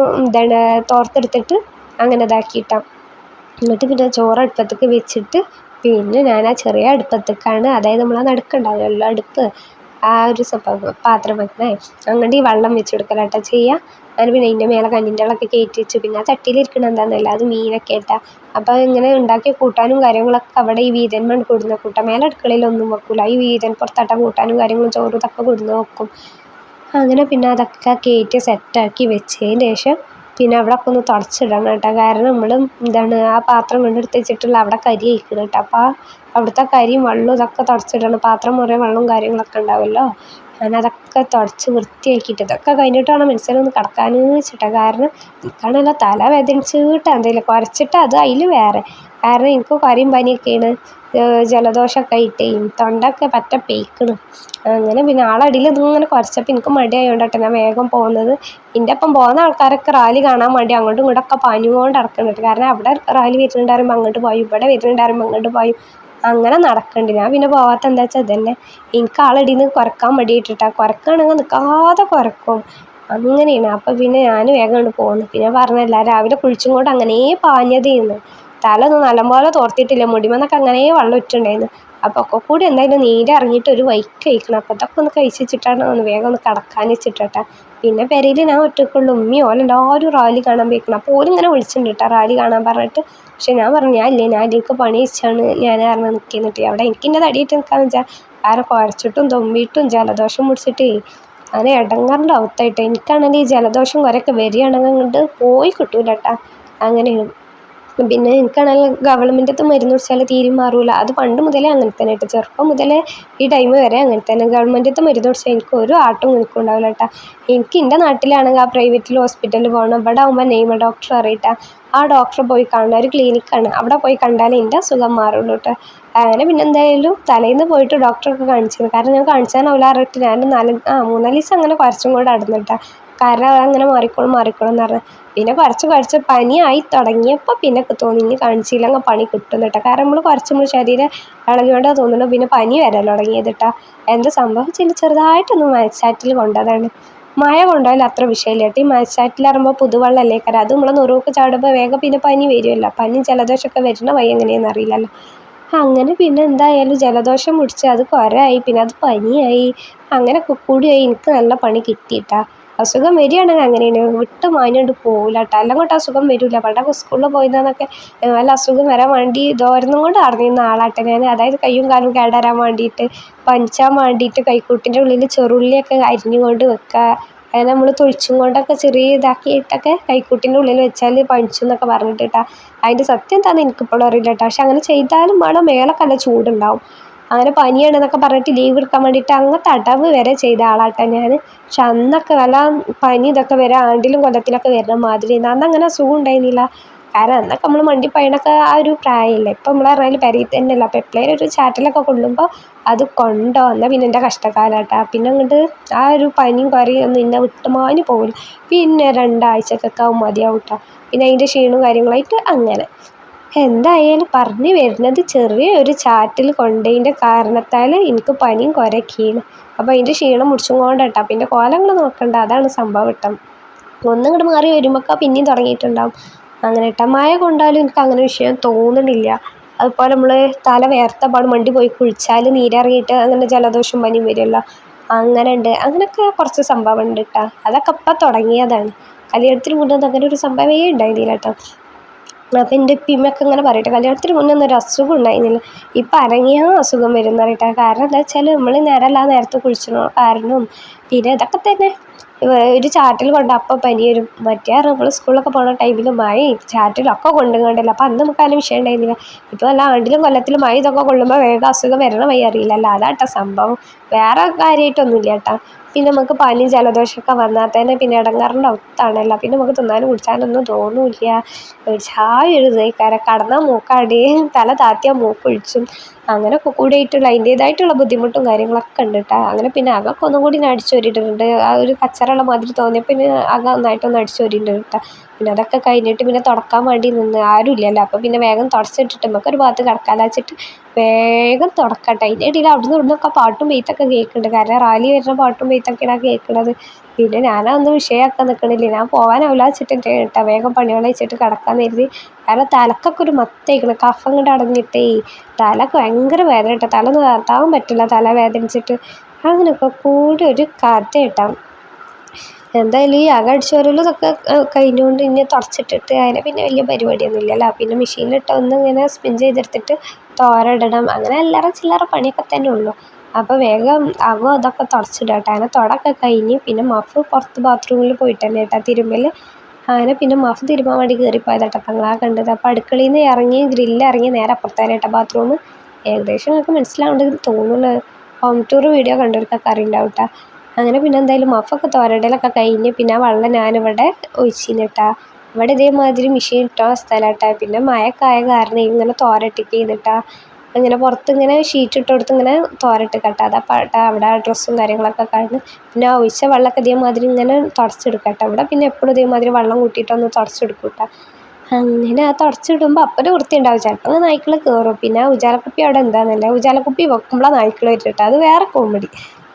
തോർത്തെടുത്തിട്ട് അങ്ങനെ ഇതാക്കിയിട്ടാണ്. എന്നിട്ട് പിന്നെ ചോറ് അടുപ്പത്തേക്ക് വെച്ചിട്ട് പിന്നെ ഞാൻ ആ ചെറിയ അടുപ്പത്തേക്കാണ്, അതായത് നമ്മളാ നടുക്കുണ്ടാവുമല്ലോ അടുപ്പ്, ആ ഒരു പാത്രം വെക്കണേ അങ്ങോട്ട് ഈ വെള്ളം വെച്ച് കൊടുക്കലാട്ടോ ചെയ്യുക. ഞാൻ പിന്നെ അതിൻ്റെ മേലെ കഞ്ഞിൻ്റെ വെള്ളമൊക്കെ കയറ്റി വെച്ചു. പിന്നെ ആ ചട്ടിയിലിരിക്കണം എന്താണെന്നല്ല, അത് മീനൊക്കെ ഇട്ടാ. അപ്പോൾ ഇങ്ങനെ ഉണ്ടാക്കിയ കൂട്ടാനും കാര്യങ്ങളൊക്കെ അവിടെ ഈ വീതന്മ കൊടുന്ന് കൂട്ടാം. മേലെ അടുക്കളയിലൊന്നും വെക്കില്ല, ഈ വീതൻ പുറത്താട്ട കൂട്ടാനും കാര്യങ്ങളും ചോറും ഇതൊക്കെ കൊടുന്ന് വെക്കും. അങ്ങനെ പിന്നെ അതൊക്കെ കയറ്റി സെറ്റാക്കി വെച്ചതിന് ശേഷം പിന്നെ അവിടെ ഒക്കെ ഒന്ന് തുടച്ചിടണം കേട്ടോ. കാരണം നമ്മൾ ആ പാത്രം കൊണ്ടെടുത്ത് വെച്ചിട്ടുള്ള അവിടെ കരി കഴിക്കണം കേട്ടോ. അപ്പോൾ അവിടുത്തെ കരിയും വെള്ളവും ഇതൊക്കെ തുടച്ചിടണം. പാത്രം മുറിയ വെള്ളവും കാര്യങ്ങളൊക്കെ ഉണ്ടാവുമല്ലോ, ഞാൻ അതൊക്കെ തുടച്ച് വൃത്തിയാക്കിയിട്ട് ഇതൊക്കെ കഴിഞ്ഞിട്ട് വേണം മനസ്സിലൊന്ന് കിടക്കാൻ വെച്ചിട്ടാണ്. കാരണം എനിക്കാണല്ലോ തല വേദനിച്ചിട്ട് എന്തെങ്കിലും കുരച്ചിട്ട് അത് അതിൽ വേറെ. കാരണം എനിക്ക് കരിയും പനിയൊക്കെയാണ്, ജലദോഷമൊക്കെ ആയിട്ടേ തൊണ്ടൊക്കെ പറ്റ പേയ്ക്കണം. അങ്ങനെ പിന്നെ ആളടിയിൽ ഇതിങ്ങനെ കുരച്ചപ്പോൾ എനിക്ക് മടിയായതുകൊണ്ട് കേട്ടോ ഞാൻ വേഗം പോകുന്നത്. എൻ്റെ ഒപ്പം പോകുന്ന ആൾക്കാരൊക്കെ റാലി കാണാൻ വേണ്ടി അങ്ങോട്ടും ഇങ്ങോട്ടൊക്കെ പാഞ്ഞുകൊണ്ട് നടക്കുന്നുണ്ട്. കാരണം അവിടെ റാലി വരുന്നുണ്ടാകുമ്പോൾ അങ്ങോട്ട് പോയും, ഇവിടെ വരുന്നുണ്ടാകുമ്പോൾ അങ്ങോട്ട് പോയും, അങ്ങനെ നടക്കുന്നുണ്ട്. ഞാൻ പിന്നെ പോകാത്ത എന്താ വെച്ചാൽ ഇതന്നെ, എനിക്ക് ആളടിയിൽ നിന്ന് കുരക്കാൻ മടിയിട്ടിട്ടാണ്. കുരക്കുകയാണെങ്കിൽ നിൽക്കാതെ കുരക്കും, അങ്ങനെയാണ്. അപ്പോൾ പിന്നെ ഞാൻ വേഗം കൊണ്ട് പോകുന്നു. പിന്നെ പറഞ്ഞല്ല രാവിലെ കുളിച്ചും കൊണ്ട് അങ്ങനെ പാഞ്ഞതേന്ന്. തല ഒന്നും നല്ലപോലെ തോർത്തിയിട്ടില്ല, മുടിമെന്നൊക്കെ അങ്ങനെ വെള്ളം ഇട്ടുണ്ടായിരുന്നു. അപ്പോൾ ഒക്കെ കൂടി എന്തായാലും നീരിറങ്ങിയിട്ട് ഒരു വൈക്ക് കഴിക്കണം. അപ്പോൾ അതൊക്കെ ഒന്ന് കഴിച്ച് വെച്ചിട്ടാണ് ഒന്ന് വേഗം ഒന്ന് കിടക്കാൻ വെച്ചിട്ടാ. പിന്നെ പെരയിൽ ഞാൻ ഒറ്റയ്ക്കുള്ളൂ, ഉമ്മയും ഓലെല്ലാവരും റാലി കാണാൻ പോയിക്കണം. അപ്പോൾ ഓലിങ്ങനെ വിളിച്ചിട്ടുണ്ട് കേട്ടോ റാലി കാണാൻ പറഞ്ഞിട്ട്. പക്ഷെ ഞാൻ പറഞ്ഞു ഞാൻ അതിലേക്ക് പണി വെച്ചാണ് ഞാൻ കാരണം നിൽക്കുന്നിട്ട്. അവിടെ എനിക്കിൻ്റെ തടിയിട്ട് നിൽക്കാന്ന് വെച്ചാൽ കാരണം കുരച്ചിട്ടും തുമ്പിയിട്ടും ജലദോഷം പിടിച്ചിട്ട് അങ്ങനെ ഇടങ്ങാറിൻ്റെ അവത്തായിട്ട്. എനിക്കാണെങ്കിൽ ഈ ജലദോഷം കുറേയൊക്കെ വരികയാണെങ്കിൽ അങ്ങോട്ട് പോയി കിട്ടൂല കേട്ടോ. അങ്ങനെയാണ്. പിന്നെ എനിക്കാണെങ്കിൽ ഗവൺമെൻറ്റത്തെ മരുന്ന് കുടിച്ചാൽ തീരെ മാറില്ല. അത് പണ്ട് മുതലേ അങ്ങനെ തന്നെ കേട്ടോ. ചെറുപ്പം മുതലേ ഈ ടൈം വരെ അങ്ങനെ തന്നെ. ഗവൺമെൻറ്റത്തെ മരുന്ന് കുടിച്ചാൽ എനിക്ക് ഒരു ആട്ടും നിൽക്കും ഉണ്ടാവില്ല കേട്ടോ. എനിക്ക് എൻ്റെ നാട്ടിലാണെങ്കിൽ ആ പ്രൈവറ്റിൽ ഹോസ്പിറ്റലിൽ പോകണം. ഇവിടെ ആകുമ്പോൾ നെയ്മ ഡോക്ടർ അറിയിട്ടാ, ആ ഡോക്ടറെ പോയി കാണുന്ന ഒരു ക്ലിനിക്കാണ്. അവിടെ പോയി കണ്ടാലേ എൻ്റെ അസുഖം മാറുള്ളൂ കേട്ടോ. അങ്ങനെ പിന്നെ എന്തായാലും തലേന്ന് പോയിട്ട് ഡോക്ടറൊക്കെ കാണിച്ചിരുന്നു. കാരണം ഞാൻ കാണിച്ചാൽ അറിയിട്ട് ഞാൻ 3-4 ദിവസം അങ്ങനെ കുറച്ചും കൂടെ നടന്നിട്ടാ. കാരണം അതങ്ങനെ മാറിക്കോളും എന്ന് പറഞ്ഞ് പിന്നെ കുറച്ച് പനിയായി തുടങ്ങിയപ്പോൾ പിന്നെ തോന്നി ഇനി കാണിച്ചില്ലെങ്കിൽ പണി കിട്ടും കേട്ടോ. കാരണം നമ്മൾ കുറച്ച് ശരീരം ഇളകിയോണ്ടാ തോന്നുന്നു പിന്നെ പനി വരാൻ തുടങ്ങിയത് കേട്ടോ. എന്താ സംഭവിച്ചില്ല, ചെറുതായിട്ടൊന്ന് മഴച്ചാറ്റിൽ കൊണ്ടതാണ്. മഴ കൊണ്ടുപോയാൽ അത്ര വിഷയമില്ല കേട്ടോ. ഈ മഴച്ചാറ്റിലിറങ്ങുമ്പോൾ പുതുവെള്ളമല്ലേ കാരണം അത് നമ്മൾ നുറുക്ക് ചാടുമ്പോൾ വേഗം പിന്നെ പനി വരുമല്ലോ. പനി ജലദോഷമൊക്കെ വരുന്ന വഴി എങ്ങനെയാണെന്ന് അറിയില്ലല്ലോ. അങ്ങനെ പിന്നെ എന്തായാലും ജലദോഷം പിടിച്ച് അത് കുരയായി, പിന്നെ അത് പനിയായി, അങ്ങനെ കൂടിയായി എനിക്ക് നല്ല പണി കിട്ടിയിട്ടാ. അസുഖം വരികയാണെങ്കിൽ അങ്ങനെയാണ്, വിട്ട് മാഞ്ഞോണ്ട് പോകില്ല കേട്ടോ. എല്ലാം കൊണ്ട് അസുഖം വരില്ല. പണ്ടൊക്കെ സ്കൂളിൽ പോയിരുന്നതൊക്കെ വല്ല അസുഖം വരാൻ വേണ്ടി ദോരന്നും കൊണ്ട് അറിയുന്ന ആളാട്ടെ ഞാൻ. അതായത് കയ്യും കാലും കേടരാൻ വേണ്ടിയിട്ട്, പനിച്ചാൻ വേണ്ടിയിട്ട് കൈക്കൂട്ടിൻ്റെ ഉള്ളിൽ ചെറുള്ളിയൊക്കെ അരിഞ്ഞുകൊണ്ട് വെക്കുക. അങ്ങനെ നമ്മൾ തൊഴിച്ചും കൊണ്ടൊക്കെ ചെറിയ ഇതാക്കിയിട്ടൊക്കെ കൈക്കൂട്ടിൻ്റെ ഉള്ളിൽ വെച്ചാൽ പനിച്ചു എന്നൊക്കെ പറഞ്ഞിട്ടാ. അതിൻ്റെ സത്യം എന്താണെന്ന് എനിക്കിപ്പോഴും അറിയില്ല കേട്ടോ. പക്ഷെ അങ്ങനെ ചെയ്താലും വേണം, മേലൊക്കെ നല്ല ചൂടുണ്ടാവും. അങ്ങനെ പനിയാണെന്നൊക്കെ പറഞ്ഞിട്ട് ലീവ് എടുക്കാൻ വേണ്ടിയിട്ട് അങ്ങനത്തെ അടവ് വരെ ചെയ്ത ആളാട്ടോ ഞാൻ. പക്ഷെ അന്നൊക്കെ വല്ല പനി ഇതൊക്കെ വരെ ആണ്ടിലും കൊല്ലത്തിലൊക്കെ വരുന്ന മാതിരി അന്ന് അങ്ങനെ അസുഖം ഉണ്ടായിരുന്നില്ല. കാരണം അന്നൊക്കെ നമ്മൾ മണ്ടി പയണൊക്കെ ആ ഒരു പ്രായമല്ലേ. ഇപ്പം നമ്മൾ പറഞ്ഞാൽ പെരയിൽ തന്നെയല്ല. അപ്പോൾ എപ്പോഴേലും ഒരു ചാറ്റലൊക്കെ കൊള്ളുമ്പോൾ അത് കൊണ്ടോ എന്നാൽ പിന്നെ എൻ്റെ കഷ്ടകാലമാട്ടാ. പിന്നെ അങ്ങോട്ട് ആ ഒരു പനിയും കുറയും ഒന്നും എന്നെ വിട്ടുമാഞ്ഞ് പോകില്ല. പിന്നെ 2 ആഴ്ചക്കൊക്കെ ആവും മതിയാവും കേട്ടോ. പിന്നെ അതിൻ്റെ ക്ഷീണവും കാര്യങ്ങളായിട്ട് അങ്ങനെ. എന്തായാലും പറഞ്ഞു വരുന്നത് ചെറിയൊരു ചാറ്റിൽ കൊണ്ടതിൻ്റെ കാരണത്താൽ എനിക്ക് പനിയും കുരയൊക്കെയാണ്. അപ്പോൾ അതിൻ്റെ ക്ഷീണം മുടിച്ചും കൊണ്ടാട്ടോ. പിന്നെ കോലങ്ങൾ നോക്കണ്ട, അതാണ് സംഭവം കേട്ടോ. ഒന്നിങ്ങോട്ട് മാറി വരുമ്പോൾ പിന്നെയും തുടങ്ങിയിട്ടുണ്ടാവും. അങ്ങനെ കേട്ടോ. മഴ കൊണ്ടാലും എനിക്ക് അങ്ങനെ വിഷയം തോന്നുന്നില്ല. അതുപോലെ നമ്മൾ തല വേർത്ത പാട് മണ്ടി പോയി കുളിച്ചാൽ നീരിറങ്ങിയിട്ട് അങ്ങനെ ജലദോഷം പനിയും വരുമല്ലോ, അങ്ങനെ ഉണ്ട്. അങ്ങനെയൊക്കെ കുറച്ച് സംഭവം ഉണ്ട് കേട്ടോ. അതൊക്കെ ഇപ്പം തുടങ്ങിയതാണ്. കല്യാണത്തിന് മുന്നേ അങ്ങനെ ഒരു സംഭവമേ ഉണ്ടായിരുന്നില്ല കേട്ടോ. അപ്പം എൻ്റെ ഉപ്പയുമ്മയൊക്കെ ഇങ്ങനെ പറയട്ടെ, കല്യാണത്തിന് മുന്നേ ഒന്നും ഒരു അസുഖം ഉണ്ടായിരുന്നില്ല, ഇപ്പം അരങ്ങിയ അസുഖം വരും എന്ന് പറയട്ടെ. കാരണം എന്താ വെച്ചാൽ നമ്മൾ നേരമല്ല നേരത്തെ കുളിച്ചണോ കാരണവും പിന്നെ ഇതൊക്കെ തന്നെ. ഒരു ചാറ്റിൽ കൊണ്ട് അപ്പം പനി വരും. മറ്റേ നമ്മൾ സ്കൂളിലൊക്കെ പോകുന്ന ടൈമിൽ മഴയും ചാറ്റിലും ഒക്കെ കൊണ്ടുകൊണ്ടല്ലോ. അപ്പം അന്ന് നമുക്ക് അതിന് വിഷയം ഉണ്ടായിരുന്നില്ല. ഇപ്പോൾ എല്ലാ ആണ്ടിലും കൊല്ലത്തിലും മഴ ഇതൊക്കെ കൊള്ളുമ്പോൾ വേഗം അസുഖം വരണ വഴി അറിയില്ലല്ലോ. അതാട്ടോ സംഭവം, വേറെ കാര്യമായിട്ടൊന്നുമില്ല കേട്ടോ. പിന്നെ നമുക്ക് പനി ജലദോഷമൊക്കെ വന്നാൽ തന്നെ പിന്നെ ഇടങ്ങാറിൻ്റെ അവസ്ഥാണല്ലോ. പിന്നെ നമുക്ക് തിന്നാനും കുടിച്ചാനൊന്നും തോന്നില്ല. ചായ ഒരു ഇതേക്കാരം കടന്നാൽ മൂക്കടിയും തല താത്തിയാൽ മൂക്കൊഴിച്ചും അങ്ങനെയൊക്കെ കൂടിയിട്ടുള്ള അതിൻ്റേതായിട്ടുള്ള ബുദ്ധിമുട്ടും കാര്യങ്ങളൊക്കെ ഉണ്ട് കേട്ടോ. അങ്ങനെ പിന്നെ അകൊക്കെ ഒന്നും കൂടി ഞാൻ അടിച്ചോരിയിട്ടുണ്ട്. ആ ഒരു കച്ചറുള്ള മാതിരി തോന്നിയപ്പോൾ പിന്നെ അകം ഒന്നായിട്ടൊന്ന് അടിച്ചോരിയിട്ടുണ്ട് കേട്ടോ. പിന്നെ അതൊക്കെ കഴിഞ്ഞിട്ട് പിന്നെ തുടക്കാൻ വേണ്ടി നിന്ന് ആരും ഇല്ലല്ലോ. അപ്പോൾ പിന്നെ വേഗം തുടച്ചിട്ടിട്ട് നമുക്കൊരു ഭാഗത്ത് കിടക്കാമെന്ന് വെച്ചിട്ട് വേഗം തുടക്കട്ടെ. അതിൻ്റെ ഇടയിൽ അവിടുന്ന് ഇവിടുന്നൊക്കെ പാട്ടും പെയ്ത്തൊക്കെ കേൾക്കുന്നുണ്ട്. കാരണം റാലി വരുന്ന പാട്ടും പെയ്ത്തൊക്കെയാണ് കേൾക്കുന്നത്. പിന്നെ ഞാനതൊന്നും വിഷയമാക്കാൻ നിൽക്കണില്ല. ഞാൻ പോകാനാവില്ല വെച്ചിട്ടുണ്ട് കേട്ടോ. വേഗം പണികൾ വെച്ചിട്ട് കിടക്കാമെന്ന് കരുതി. കാരണം തലക്കൊക്കെ ഒരു മത്തയിക്കണം, കഫം കൊണ്ട് അടഞ്ഞിട്ടേ തലക്ക് ഭയങ്കര വേദന കേട്ടോ. തല നിർത്താൻ പറ്റില്ല, തല വേദനിച്ചിട്ട്. അങ്ങനെയൊക്കെ കൂടി ഒരു കഥ കേട്ടോ. എന്തായാലും ഈ അടിച്ചു വരലും ഇതൊക്കെ കഴിഞ്ഞുകൊണ്ട് ഇനി തുടച്ചിട്ടിട്ട് അതിനെ പിന്നെ വലിയ പരിപാടിയൊന്നും ഇല്ലല്ലോ. പിന്നെ മെഷീനിലിട്ട് ഒന്ന് ഇങ്ങനെ സ്പിൻ ചെയ്തെടുത്തിട്ട് തോരയിടണം. അങ്ങനെ അല്ലറ ചില്ലറ പണിയൊക്കെ തന്നെ ഉള്ളൂ. അപ്പോൾ വേഗം അതൊക്കെ തുടച്ചിടാം കേട്ടോ. അങ്ങനെ തുടയൊക്കെ കഴിഞ്ഞ് പിന്നെ മഫ് പുറത്ത് ബാത്റൂമിൽ പോയിട്ട് തന്നെ കേട്ടോ തിരുമ്പൽ. അങ്ങനെ പിന്നെ മഫ് തിരുമ്പാൻ വേണ്ടി കയറിപ്പോയത് കേട്ടോ തങ്ങളാ കണ്ടത്. അപ്പോൾ അടുക്കളയിൽ നിന്ന് ഇറങ്ങി ഗ്രില്ലിറങ്ങി നേരെ അപ്പുറത്തേനെ കേട്ടോ ബാത്റൂം. ഏകദേശം നിങ്ങൾക്ക് മനസ്സിലാവുന്നുണ്ട് തോന്നുന്നു. ഹോം ടൂർ വീഡിയോ കണ്ടവർക്കൊക്കെ അറിയുണ്ടാവും കേട്ടോ. അങ്ങനെ പിന്നെ എന്തായാലും മഫൊക്കെ തോരയിടലൊക്കെ കഴിഞ്ഞ് പിന്നെ ആ വെള്ളം ഞാനിവിടെ ഒഴിച്ചിന് കേട്ടോ. ഇവിടെ ഇതേമാതിരി മെഷീൻ ഇട്ടോ സ്ഥലം കേട്ടോ. പിന്നെ മഴയൊക്കെ ആയ കാരണം ഇങ്ങനെ തോരയിട്ടിട്ട് ചെയ്തിട്ടാ അങ്ങനെ പുറത്ത് ഇങ്ങനെ ഷീറ്റ് ഇട്ട് കൊടുത്ത് ഇങ്ങനെ തോരയിട്ട് കേട്ടോ. അതപ്പം അവിടെ ഡ്രസ്സും കാര്യങ്ങളൊക്കെ കഴിഞ്ഞ് പിന്നെ ആ ഒഴിച്ച വെള്ളമൊക്കെ ഇതേമാതിരി ഇങ്ങനെ തുടച്ചെടുക്കാം കേട്ടോ. ഇവിടെ പിന്നെ എപ്പോഴും ഇതേമാതിരി വെള്ളം കൂട്ടിയിട്ടൊന്ന് തുടച്ചെടുക്കും കേട്ടോ. അങ്ങനെ ആ തുടച്ചിടുമ്പോൾ അപ്പം ഒരു വൃത്തി ഉണ്ടാവും. ചിലപ്പോൾ നായ്ക്കൾ കയറും. പിന്നെ ഉജാലക്കുപ്പി അവിടെ എന്താണെന്നല്ല, ഉജാലക്കുപ്പി വെക്കുമ്പോഴാണ് നായ്ക്കൾ വെച്ചിട്ട് അത് വേറെ കോമഡി.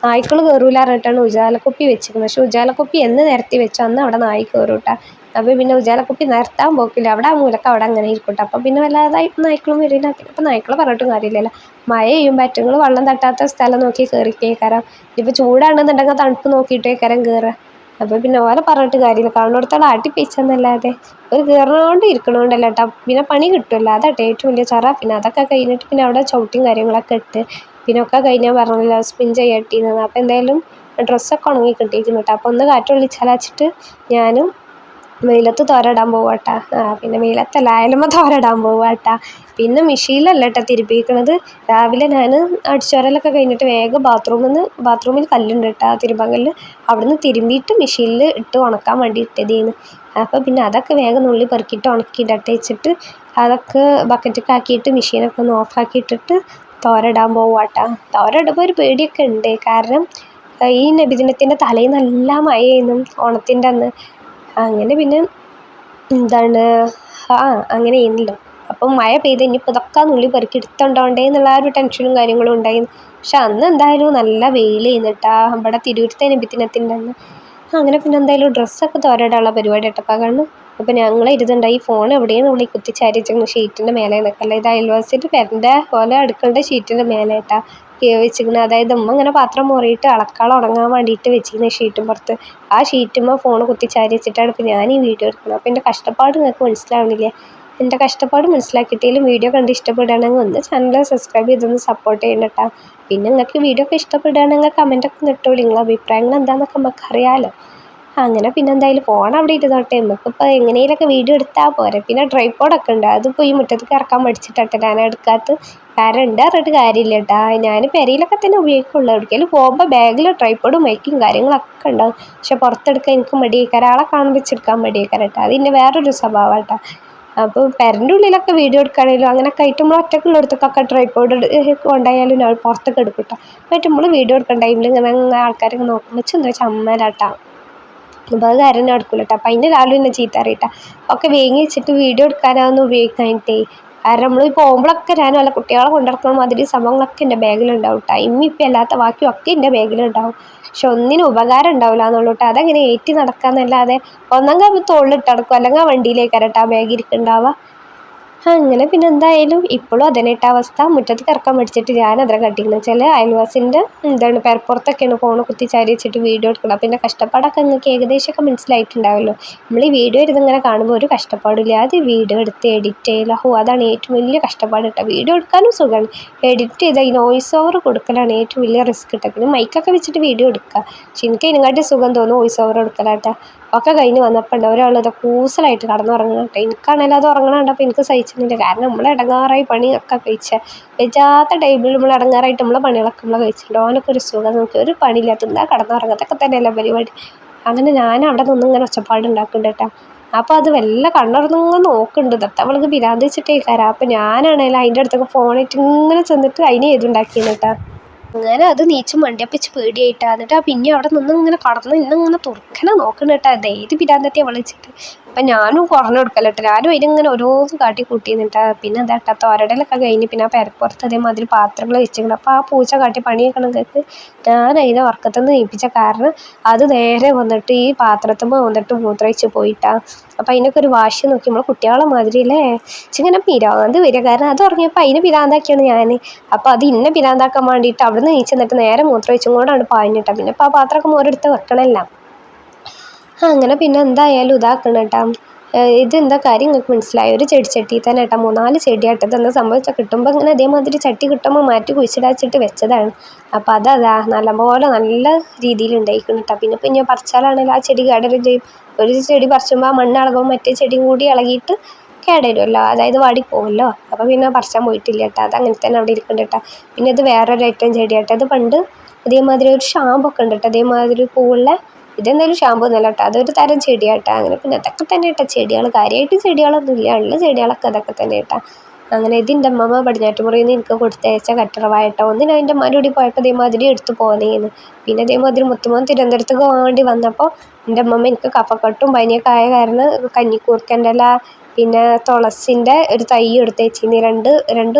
നായ്ക്കൾ കയറൂല പറഞ്ഞിട്ടാണ് ഉജാലക്കുപ്പി വെച്ചിരിക്കുന്നത്. പക്ഷേ ഉജാലക്കുപ്പി എന്ന് നിരത്തി വെച്ചോ അന്ന് അവിടെ നായി കയറും കേട്ടോ. അപ്പോൾ പിന്നെ ഉജാലക്കുപ്പി നിരത്താൻ പോക്കില്ല, അവിടെ ആ മൂലക്ക് അവിടെ അങ്ങനെ ഇരിക്കും കേട്ടോ. അപ്പം പിന്നെ വല്ലാതായിട്ട് നായ്ക്കളും വരില്ല. ഇപ്പം നായ്ക്കളെ പറഞ്ഞിട്ടും കാര്യമില്ലല്ലോ. മഴ പെയ്യുമ്പോൾ അറ്റങ്ങൾ വെള്ളം തട്ടാത്ത സ്ഥലം നോക്കി കയറിക്കേക്കാരം. ഇപ്പോൾ ചൂടാണെന്നുണ്ടെങ്കിൽ തണുപ്പ് നോക്കിയിട്ടേക്കാരം കയറുക. അപ്പോൾ പിന്നെ ഓരെ പറഞ്ഞിട്ട് കാര്യമില്ല, കാണുന്നിടത്തോളം ആട്ടിപ്പിച്ചെന്നല്ലാതെ ഒരു കയറണോണ്ട് ഇരിക്കണോണ്ടല്ല കേട്ടോ. പിന്നെ പണി കിട്ടുമല്ലോ, അതാട്ടെ ഏറ്റവും വലിയ ചറ. പിന്നെ അതൊക്കെ കഴിഞ്ഞിട്ട് പിന്നെ അവിടെ ചവിട്ടിയും കാര്യങ്ങളൊക്കെ ഇട്ട് പിന്നെ ഒക്കെ കഴിഞ്ഞാൽ പറഞ്ഞില്ല സ്പിൻ ചെയ്യട്ടിരുന്നത്. അപ്പോൾ എന്തായാലും ഡ്രസ്സൊക്കെ ഉണങ്ങി കിട്ടിയിരിക്കുന്നു കേട്ടോ. അപ്പോൾ ഒന്ന് കാറ്റ് കൊള്ളിച്ചാലാച്ചിട്ട് ഞാനും വെയിലത്ത് തോരയിടാൻ പോവാം കേട്ടോ. പിന്നെ വെയിലത്തല്ല അയലുമ്പോൾ തോരയിടാൻ പോവാം കേട്ടോ. പിന്നെ മെഷീനിലല്ല കേട്ടോ തിരുമ്പിയിരിക്കണത്. രാവിലെ ഞാൻ അടിച്ചുവാരലൊക്കെ കഴിഞ്ഞിട്ട് വേഗം ബാത്റൂമിൽ കല്ലുണ്ട് കേട്ടോ, തിരുമ്പാൻ കല്ല്. അവിടുന്ന് തിരുമ്പിയിട്ട് മെഷീനിൽ ഇട്ട് ഉണക്കാൻ വേണ്ടി ഇട്ടതേന്ന്. അപ്പോൾ പിന്നെ അതൊക്കെ വേഗം നുള്ളി പെറുക്കിയിട്ട് ഉണക്കിയിടട്ടെ വെച്ചിട്ട് അതൊക്കെ ബക്കറ്റൊക്കെ ആക്കിയിട്ട് മെഷീനൊക്കെ ഒന്ന് ഓഫാക്കിയിട്ടിട്ട് തോരയിടാൻ പോവാം കേട്ടോ. തോരയിടുമ്പോൾ ഒരു പേടിയൊക്കെ ഉണ്ട്. കാരണം ഈ നബിദിനത്തിൻ്റെ തലേന്ന് നല്ല മഴയായിരുന്നു ഓണത്തിൻ്റെ അന്ന്. അങ്ങനെ പിന്നെ എന്താണ് അങ്ങനെ ചെയ്യുന്നല്ലോ. അപ്പം മഴ പെയ്ത് ഇനിയിപ്പോൾ ഇതൊക്കെ നുള്ളി പെറുക്കി എടുത്തുകൊണ്ടോണ്ടേ എന്നുള്ള ആ ഒരു ടെൻഷനും കാര്യങ്ങളും ഉണ്ടായിരുന്നു. പക്ഷെ അന്ന് എന്തായാലും നല്ല വെയിൽ ചെയ്യുന്നിട്ടാ ഇവിടെ തിരൂരത്തെ നബിദിനത്തിൻ്റെ അന്ന്. അങ്ങനെ പിന്നെ എന്തായാലും ഡ്രസ്സൊക്കെ തോരയിടാനുള്ള പരിപാടി കേട്ടപ്പോൾ കാരണം. അപ്പോൾ ഞങ്ങൾ ഇരുന്നുണ്ടായി ഫോൺ എവിടെയും ഉള്ളിൽ കുത്തിച്ചാരി വെച്ചിരുന്നു ഷീറ്റിൻ്റെ മേലെ നിൽക്കല്ല. ഇത് അയൽവാസിൻ്റെ പെരൻ്റെ പോലെ അടുക്കളുടെ ഷീറ്റിൻ്റെ മേലെ കേട്ടാ വെച്ചിരിക്കുന്നത്. അതായത് ഉമ്മ ഇങ്ങനെ പാത്രം മുറിയിട്ട് അളക്കാളം ഉണങ്ങാൻ വേണ്ടിയിട്ട് വെച്ചിരുന്ന ഷീറ്റും പുറത്ത്. ആ ഷീറ്റുമ്പോൾ ഫോൺ കുത്തിച്ചാരി വെച്ചിട്ടാണ് ഇപ്പോൾ ഞാൻ ഈ വീഡിയോ എടുക്കുന്നത്. അപ്പോൾ എൻ്റെ കഷ്ടപ്പാട് നിങ്ങൾക്ക് മനസ്സിലാവണില്ലേ? എൻ്റെ കഷ്ടപ്പാട് മനസ്സിലാക്കിയിട്ടേലും വീഡിയോ കണ്ട് ഇഷ്ടപ്പെടുകയാണെങ്കിൽ ഒന്ന് ചാനൽ സബ്സ്ക്രൈബ് ചെയ്തൊന്ന് സപ്പോർട്ട് ചെയ്യണം കേട്ടോ. പിന്നെ നിങ്ങൾക്ക് വീഡിയോ ഒക്കെ ഇഷ്ടപ്പെടുകയാണെങ്കിൽ കമൻറ്റൊക്കെ നിട്ടോളൂ, നിങ്ങളുടെ അഭിപ്രായങ്ങൾ എന്താണെന്നൊക്കെ നമുക്ക് അറിയാമല്ലോ. അങ്ങനെ പിന്നെ എന്തായാലും ഫോൺ അവിടെ ഇരുന്നോട്ടെ, നമുക്കിപ്പോൾ എങ്ങനെയൊക്കെ വീഡിയോ എടുത്താൽ പോരെ. പിന്നെ ട്രൈപോഡൊക്കെ ഉണ്ട്, അതിപ്പോൾ ഈ മുറ്റത്തേക്ക് ഇറക്കാൻ പഠിച്ചിട്ടെ ഞാൻ എടുക്കാത്ത. കാരണം ഉണ്ട് പറഞ്ഞിട്ട് കാര്യമില്ല കേട്ടോ. ഞാൻ പെരയിലൊക്കെ തന്നെ ഉപയോഗിക്കുള്ളൂ. എവിടേക്കെങ്കിലും പോകുമ്പോൾ ബാഗിൽ ട്രൈപോഡും മൈക്കും കാര്യങ്ങളൊക്കെ ഉണ്ടാവും. പക്ഷെ പുറത്തെടുക്കാൻ എനിക്ക് മടിയേക്കാരം, ആളെ കാണുമ്പോൾ വെച്ചെടുക്കാൻ മടിയേക്കാരം കേട്ടോ. അതിൻ്റെ വേറൊരു സ്വഭാവം കേട്ടോ. അപ്പോൾ പെരൻ്റെ ഉള്ളിലൊക്കെ വീഡിയോ എടുക്കുകയാണെങ്കിലും അങ്ങനെയൊക്കെ ആയിട്ട് നമ്മൾ ഒറ്റക്കുള്ളിടത്തൊക്കെ ട്രൈപോഡ് കൊണ്ടായാലും ഞാൻ പുറത്തൊക്കെ എടുക്കും കേട്ടോ. എന്നിട്ട് നമ്മൾ വീഡിയോ എടുക്കുന്ന ടൈമിൽ ഇങ്ങനെ ആൾക്കാരൊക്കെ നോക്കുമ്പോൾ എന്താ ചമ്മലാട്ടാ. അപ്പോൾ അത് കാരണം നടക്കില്ല കേട്ടോ. അപ്പം അതിൻ്റെ രാവിലെ തന്നെ ചീത്ത അറിയിട്ടാ ഒക്കെ വേങ്ങി വെച്ചിട്ട് വീഡിയോ എടുക്കാനാവുന്ന ഉപയോഗിക്കാനിട്ടേ. കാരണം നമ്മൾ പോകുമ്പോഴൊക്കെ ഞാൻ വല്ല കുട്ടികളെ കൊണ്ടിറക്കുന്ന മാതിരി സംഭവങ്ങളൊക്കെ എൻ്റെ ബാഗിലുണ്ടാവും കേട്ടോ. ഇപ്പം അല്ലാത്ത ബാക്കിയൊക്കെ എൻ്റെ ബാഗിലുണ്ടാവും. പക്ഷെ ഒന്നിനും ഉപകാരം ഉണ്ടാവില്ല എന്നുള്ളൂ കേട്ടോ. അതങ്ങനെ ഏറ്റി നടക്കാന്നല്ലാതെ ഒന്നെങ്കിൽ തോളിലിട്ട് നടക്കും, അല്ലെങ്കിൽ ആ വണ്ടിയിലേക്ക് കേട്ടോ ആ ബാഗ് ഇരിക്കുന്നുണ്ടാവുക. അങ്ങനെ പിന്നെ എന്തായാലും ഇപ്പോഴും അതന്നെട്ട അവസ്ഥ. മുറ്റത്ത് കിടക്കാൻ പഠിച്ചിട്ട് ഞാൻ അതിനെ കട്ടിക്കണം. ചില അയൽവാസിൻ്റെ പെരപ്പുറത്തൊക്കെയാണ് ഫോൺ കുത്തി ചാരി വെച്ചിട്ട് വീഡിയോ എടുക്കണം. പിന്നെ കഷ്ടപ്പാടൊക്കെ നിങ്ങൾക്ക് ഏകദേശമൊക്കെ മനസ്സിലായിട്ടുണ്ടാവുമല്ലോ. നമ്മൾ ഈ വീഡിയോ ഇങ്ങനെ കാണുമ്പോൾ ഒരു കഷ്ടപ്പാടില്ല. അത് വീഡിയോ എടുത്ത് എഡിറ്റ് ചെയ്യല, അതാണ് ഏറ്റവും വലിയ കഷ്ടപ്പാട് കേട്ടോ. വീഡിയോ എടുക്കാനും സുഖമാണ്, എഡിറ്റ് ചെയ്ത് അതിന് വോയിസ് ഓവർ കൊടുക്കലാണ് ഏറ്റവും വലിയ റിസ്ക് കിട്ടുക. പിന്നെ മൈക്കൊക്കെ വെച്ചിട്ട് വീഡിയോ എടുക്കുക. പക്ഷെ എനിക്ക് ഇതിനെക്കാട്ടി സുഖം തോന്നും വോയിസ് ഓവർ കൊടുക്കലാട്ടോ. ഒക്കെ കഴിഞ്ഞ് വന്നപ്പോൾ ഉണ്ട് ഒരാളത് കൂസലായിട്ട് കടന്നുറങ്ങണം കേട്ടോ. എനിക്കാണെങ്കിൽ അത് ഉറങ്ങണം കണ്ടപ്പോൾ എനിക്ക് സഹിച്ചിട്ടില്ല. കാരണം നമ്മൾ ഇടങ്ങാറായി പണിയൊക്കെ കഴിച്ചാൽ വെച്ചാത്ത ടൈമിൽ നമ്മൾ ഇടങ്ങാറായിട്ട് നമ്മളെ പണികളൊക്കെ നമ്മൾ കഴിച്ചിട്ടുണ്ട്. ഓനൊക്കെ ഒരു സുഖം നോക്കി ഒരു പണിയില്ലാത്ത എന്താ കടന്നുറങ്ങാത്തൊക്കെ തന്നെയല്ല പരിപാടി. അങ്ങനെ ഞാൻ അവിടെ നിന്ന് ഇങ്ങനെ ഒച്ചപ്പാട് ഉണ്ടാക്കുന്നുണ്ട് കേട്ടോ. അപ്പോൾ അത് വല്ല കണ്ണുറന്നിങ്ങനെ നോക്കുന്നുണ്ട്. ദത്ത അവൾക്ക് പിരാന്ത് വെച്ചിട്ടേ കാരം. അപ്പോൾ ഞാനാണെങ്കിൽ അതിൻ്റെ അടുത്തൊക്കെ ഫോണിട്ട് ഇങ്ങനെ ചെന്നിട്ട് അതിനെ എഴുതുണ്ടാക്കിയെന്ന് കേട്ടോ. അങ്ങനെ അത് നീച്ചും വണ്ടിയപ്പിച്ച് പേടിയായിട്ടാ. എന്നിട്ട് പിന്നെ അവിടെ നിന്ന് ഇങ്ങനെ കടന്ന് ഇന്നിങ്ങനെ തുറക്കനെ നോക്കണം കേട്ടോ. അത് ഏത് പിരാന്തത്തെ വിളിച്ചിട്ട്. അപ്പം ഞാനും കുറഞ്ഞു കൊടുക്കല കേട്ടോ. ഞാനും അതിനിങ്ങനെ ഓരോന്ന് കാട്ടി കൂട്ടിന്നിട്ടാ. പിന്നെ എന്താ കേട്ടോ തോരടലൊക്കെ കഴിഞ്ഞ് പിന്നെ ആ പെരപ്പുറത്ത് അതേമാതിരി പാത്രങ്ങൾ വെച്ചിട്ടുണ്ട്. അപ്പോൾ ആ പൂച്ച കാട്ടി പണിയൊക്കെ ഞാൻ അതിനെ ഉറക്കത്തുനിന്ന് നീപ്പിച്ച കാരണം അത് നേരെ വന്നിട്ട് ഈ പാത്രത്തുമ്പോൾ വന്നിട്ട് മൂത്രമൊഴിച്ച് പോയിട്ടാ. അപ്പം അതിനൊക്കെ ഒരു വാശി നോക്കി നമ്മൾ കുട്ടികളെ മാതിരിയല്ലേ ഇങ്ങനെ പിരാന്ത് വരിക. കാരണം അത് ഉറങ്ങിയപ്പോൾ അതിനെ പിരാന്താക്കിയാണ് ഞാൻ. അപ്പോൾ അത് ഇന്നെ പിരാന്താക്കാൻ വേണ്ടിയിട്ട് അവിടെ നിന്ന് നീച്ചെന്നിട്ട് നേരെ മൂത്രമൊഴിച്ചും കൂടാണ് പാഞ്ഞിട്ടാ. പിന്നെ ഇപ്പോൾ ആ പാത്രമൊക്കെ മോരെടുത്ത് വെക്കണമല്ല. അങ്ങനെ പിന്നെ എന്തായാലും ഇതാക്കണം കേട്ടോ. ഇതെന്താ കാര്യം നിങ്ങൾക്ക് മനസ്സിലായി. ഒരു ചെടിച്ചട്ടി തന്നെ കേട്ടോ 3-4 ചെടിയാട്ടോ. ഇതെന്താ സംഭവിച്ചാൽ കിട്ടുമ്പോൾ ഇങ്ങനെ അതേമാതിരി ചട്ടി കിട്ടുമ്പോൾ മാറ്റി കുഴിച്ചിടാച്ചിട്ട് വെച്ചതാണ്. അപ്പോൾ അതാ നല്ലപോലെ നല്ല രീതിയിൽ ഉണ്ടായിക്കണം കേട്ടോ. പിന്നെ ഞാൻ പറിച്ചാലാണെങ്കിൽ ആ ചെടി കേടരും ചെയ്യും. ഒരു ചെടി പറിച്ചുമ്പോൾ ആ മണ്ണ് ഇളകുമ്പോൾ മറ്റേ ചെടിയും കൂടി ഇളകിയിട്ട് കേടരുമല്ലോ, അതായത് വാടിപ്പോകുമല്ലോ. അപ്പോൾ പിന്നെ പറിച്ചാൻ പോയിട്ടില്ല കേട്ടോ. അത് അങ്ങനെ തന്നെ അവിടെ ഇരിക്കുന്നുണ്ട് കേട്ടോ. പിന്നെ ഇത് വേറൊരു ഐറ്റം ചെടിയാട്ടോ. ഇത് പണ്ട് അതേമാതിരി ഒരു ഷാമ്പൊക്കെ ഉണ്ട് കേട്ടോ. അതേമാതിരി പൂവുള്ള ഇതെന്തായാലും ഷാമ്പൂ ഒന്നുമല്ല കേട്ടോ. അതൊരു തരം ചെടിയാട്ടോ. അങ്ങനെ പിന്നെ അതൊക്കെ തന്നെ കേട്ടോ ചെടികൾ. കാര്യമായിട്ട് ചെടികളൊന്നും ഇല്ല, ഉള്ള ചെടികളൊക്കെ അതൊക്കെ തന്നെ കേട്ടോ. അങ്ങനെ ഇതിൻ്റെ അമ്മമ്മ പടിഞ്ഞാറ്റുമുറിയിൽ നിന്ന് എനിക്ക് കൊടുത്തയച്ച കറ്ററവായിട്ടോ. ഒന്നിനും അതിൻ്റെ അമ്മയുടെ കൂടി പോയപ്പോൾ ഇതേമാതിരി എടുത്ത് പോകുന്നേന്ന്. പിന്നെ അതേമാതിരി മുത്തുമോൻ തിരുവനന്തപുരത്തേക്ക് വേണ്ടി വന്നപ്പോൾ എൻ്റെ അമ്മമ്മ എനിക്ക് കഫക്കെട്ടും പനിയൊക്കെ ആയ കാരണം കഞ്ഞിക്കൂർക്കൻ്റെ ഇല പിന്നെ തുളസിൻ്റെ ഒരു തൈ എടുത്ത് വെച്ചിരുന്നു.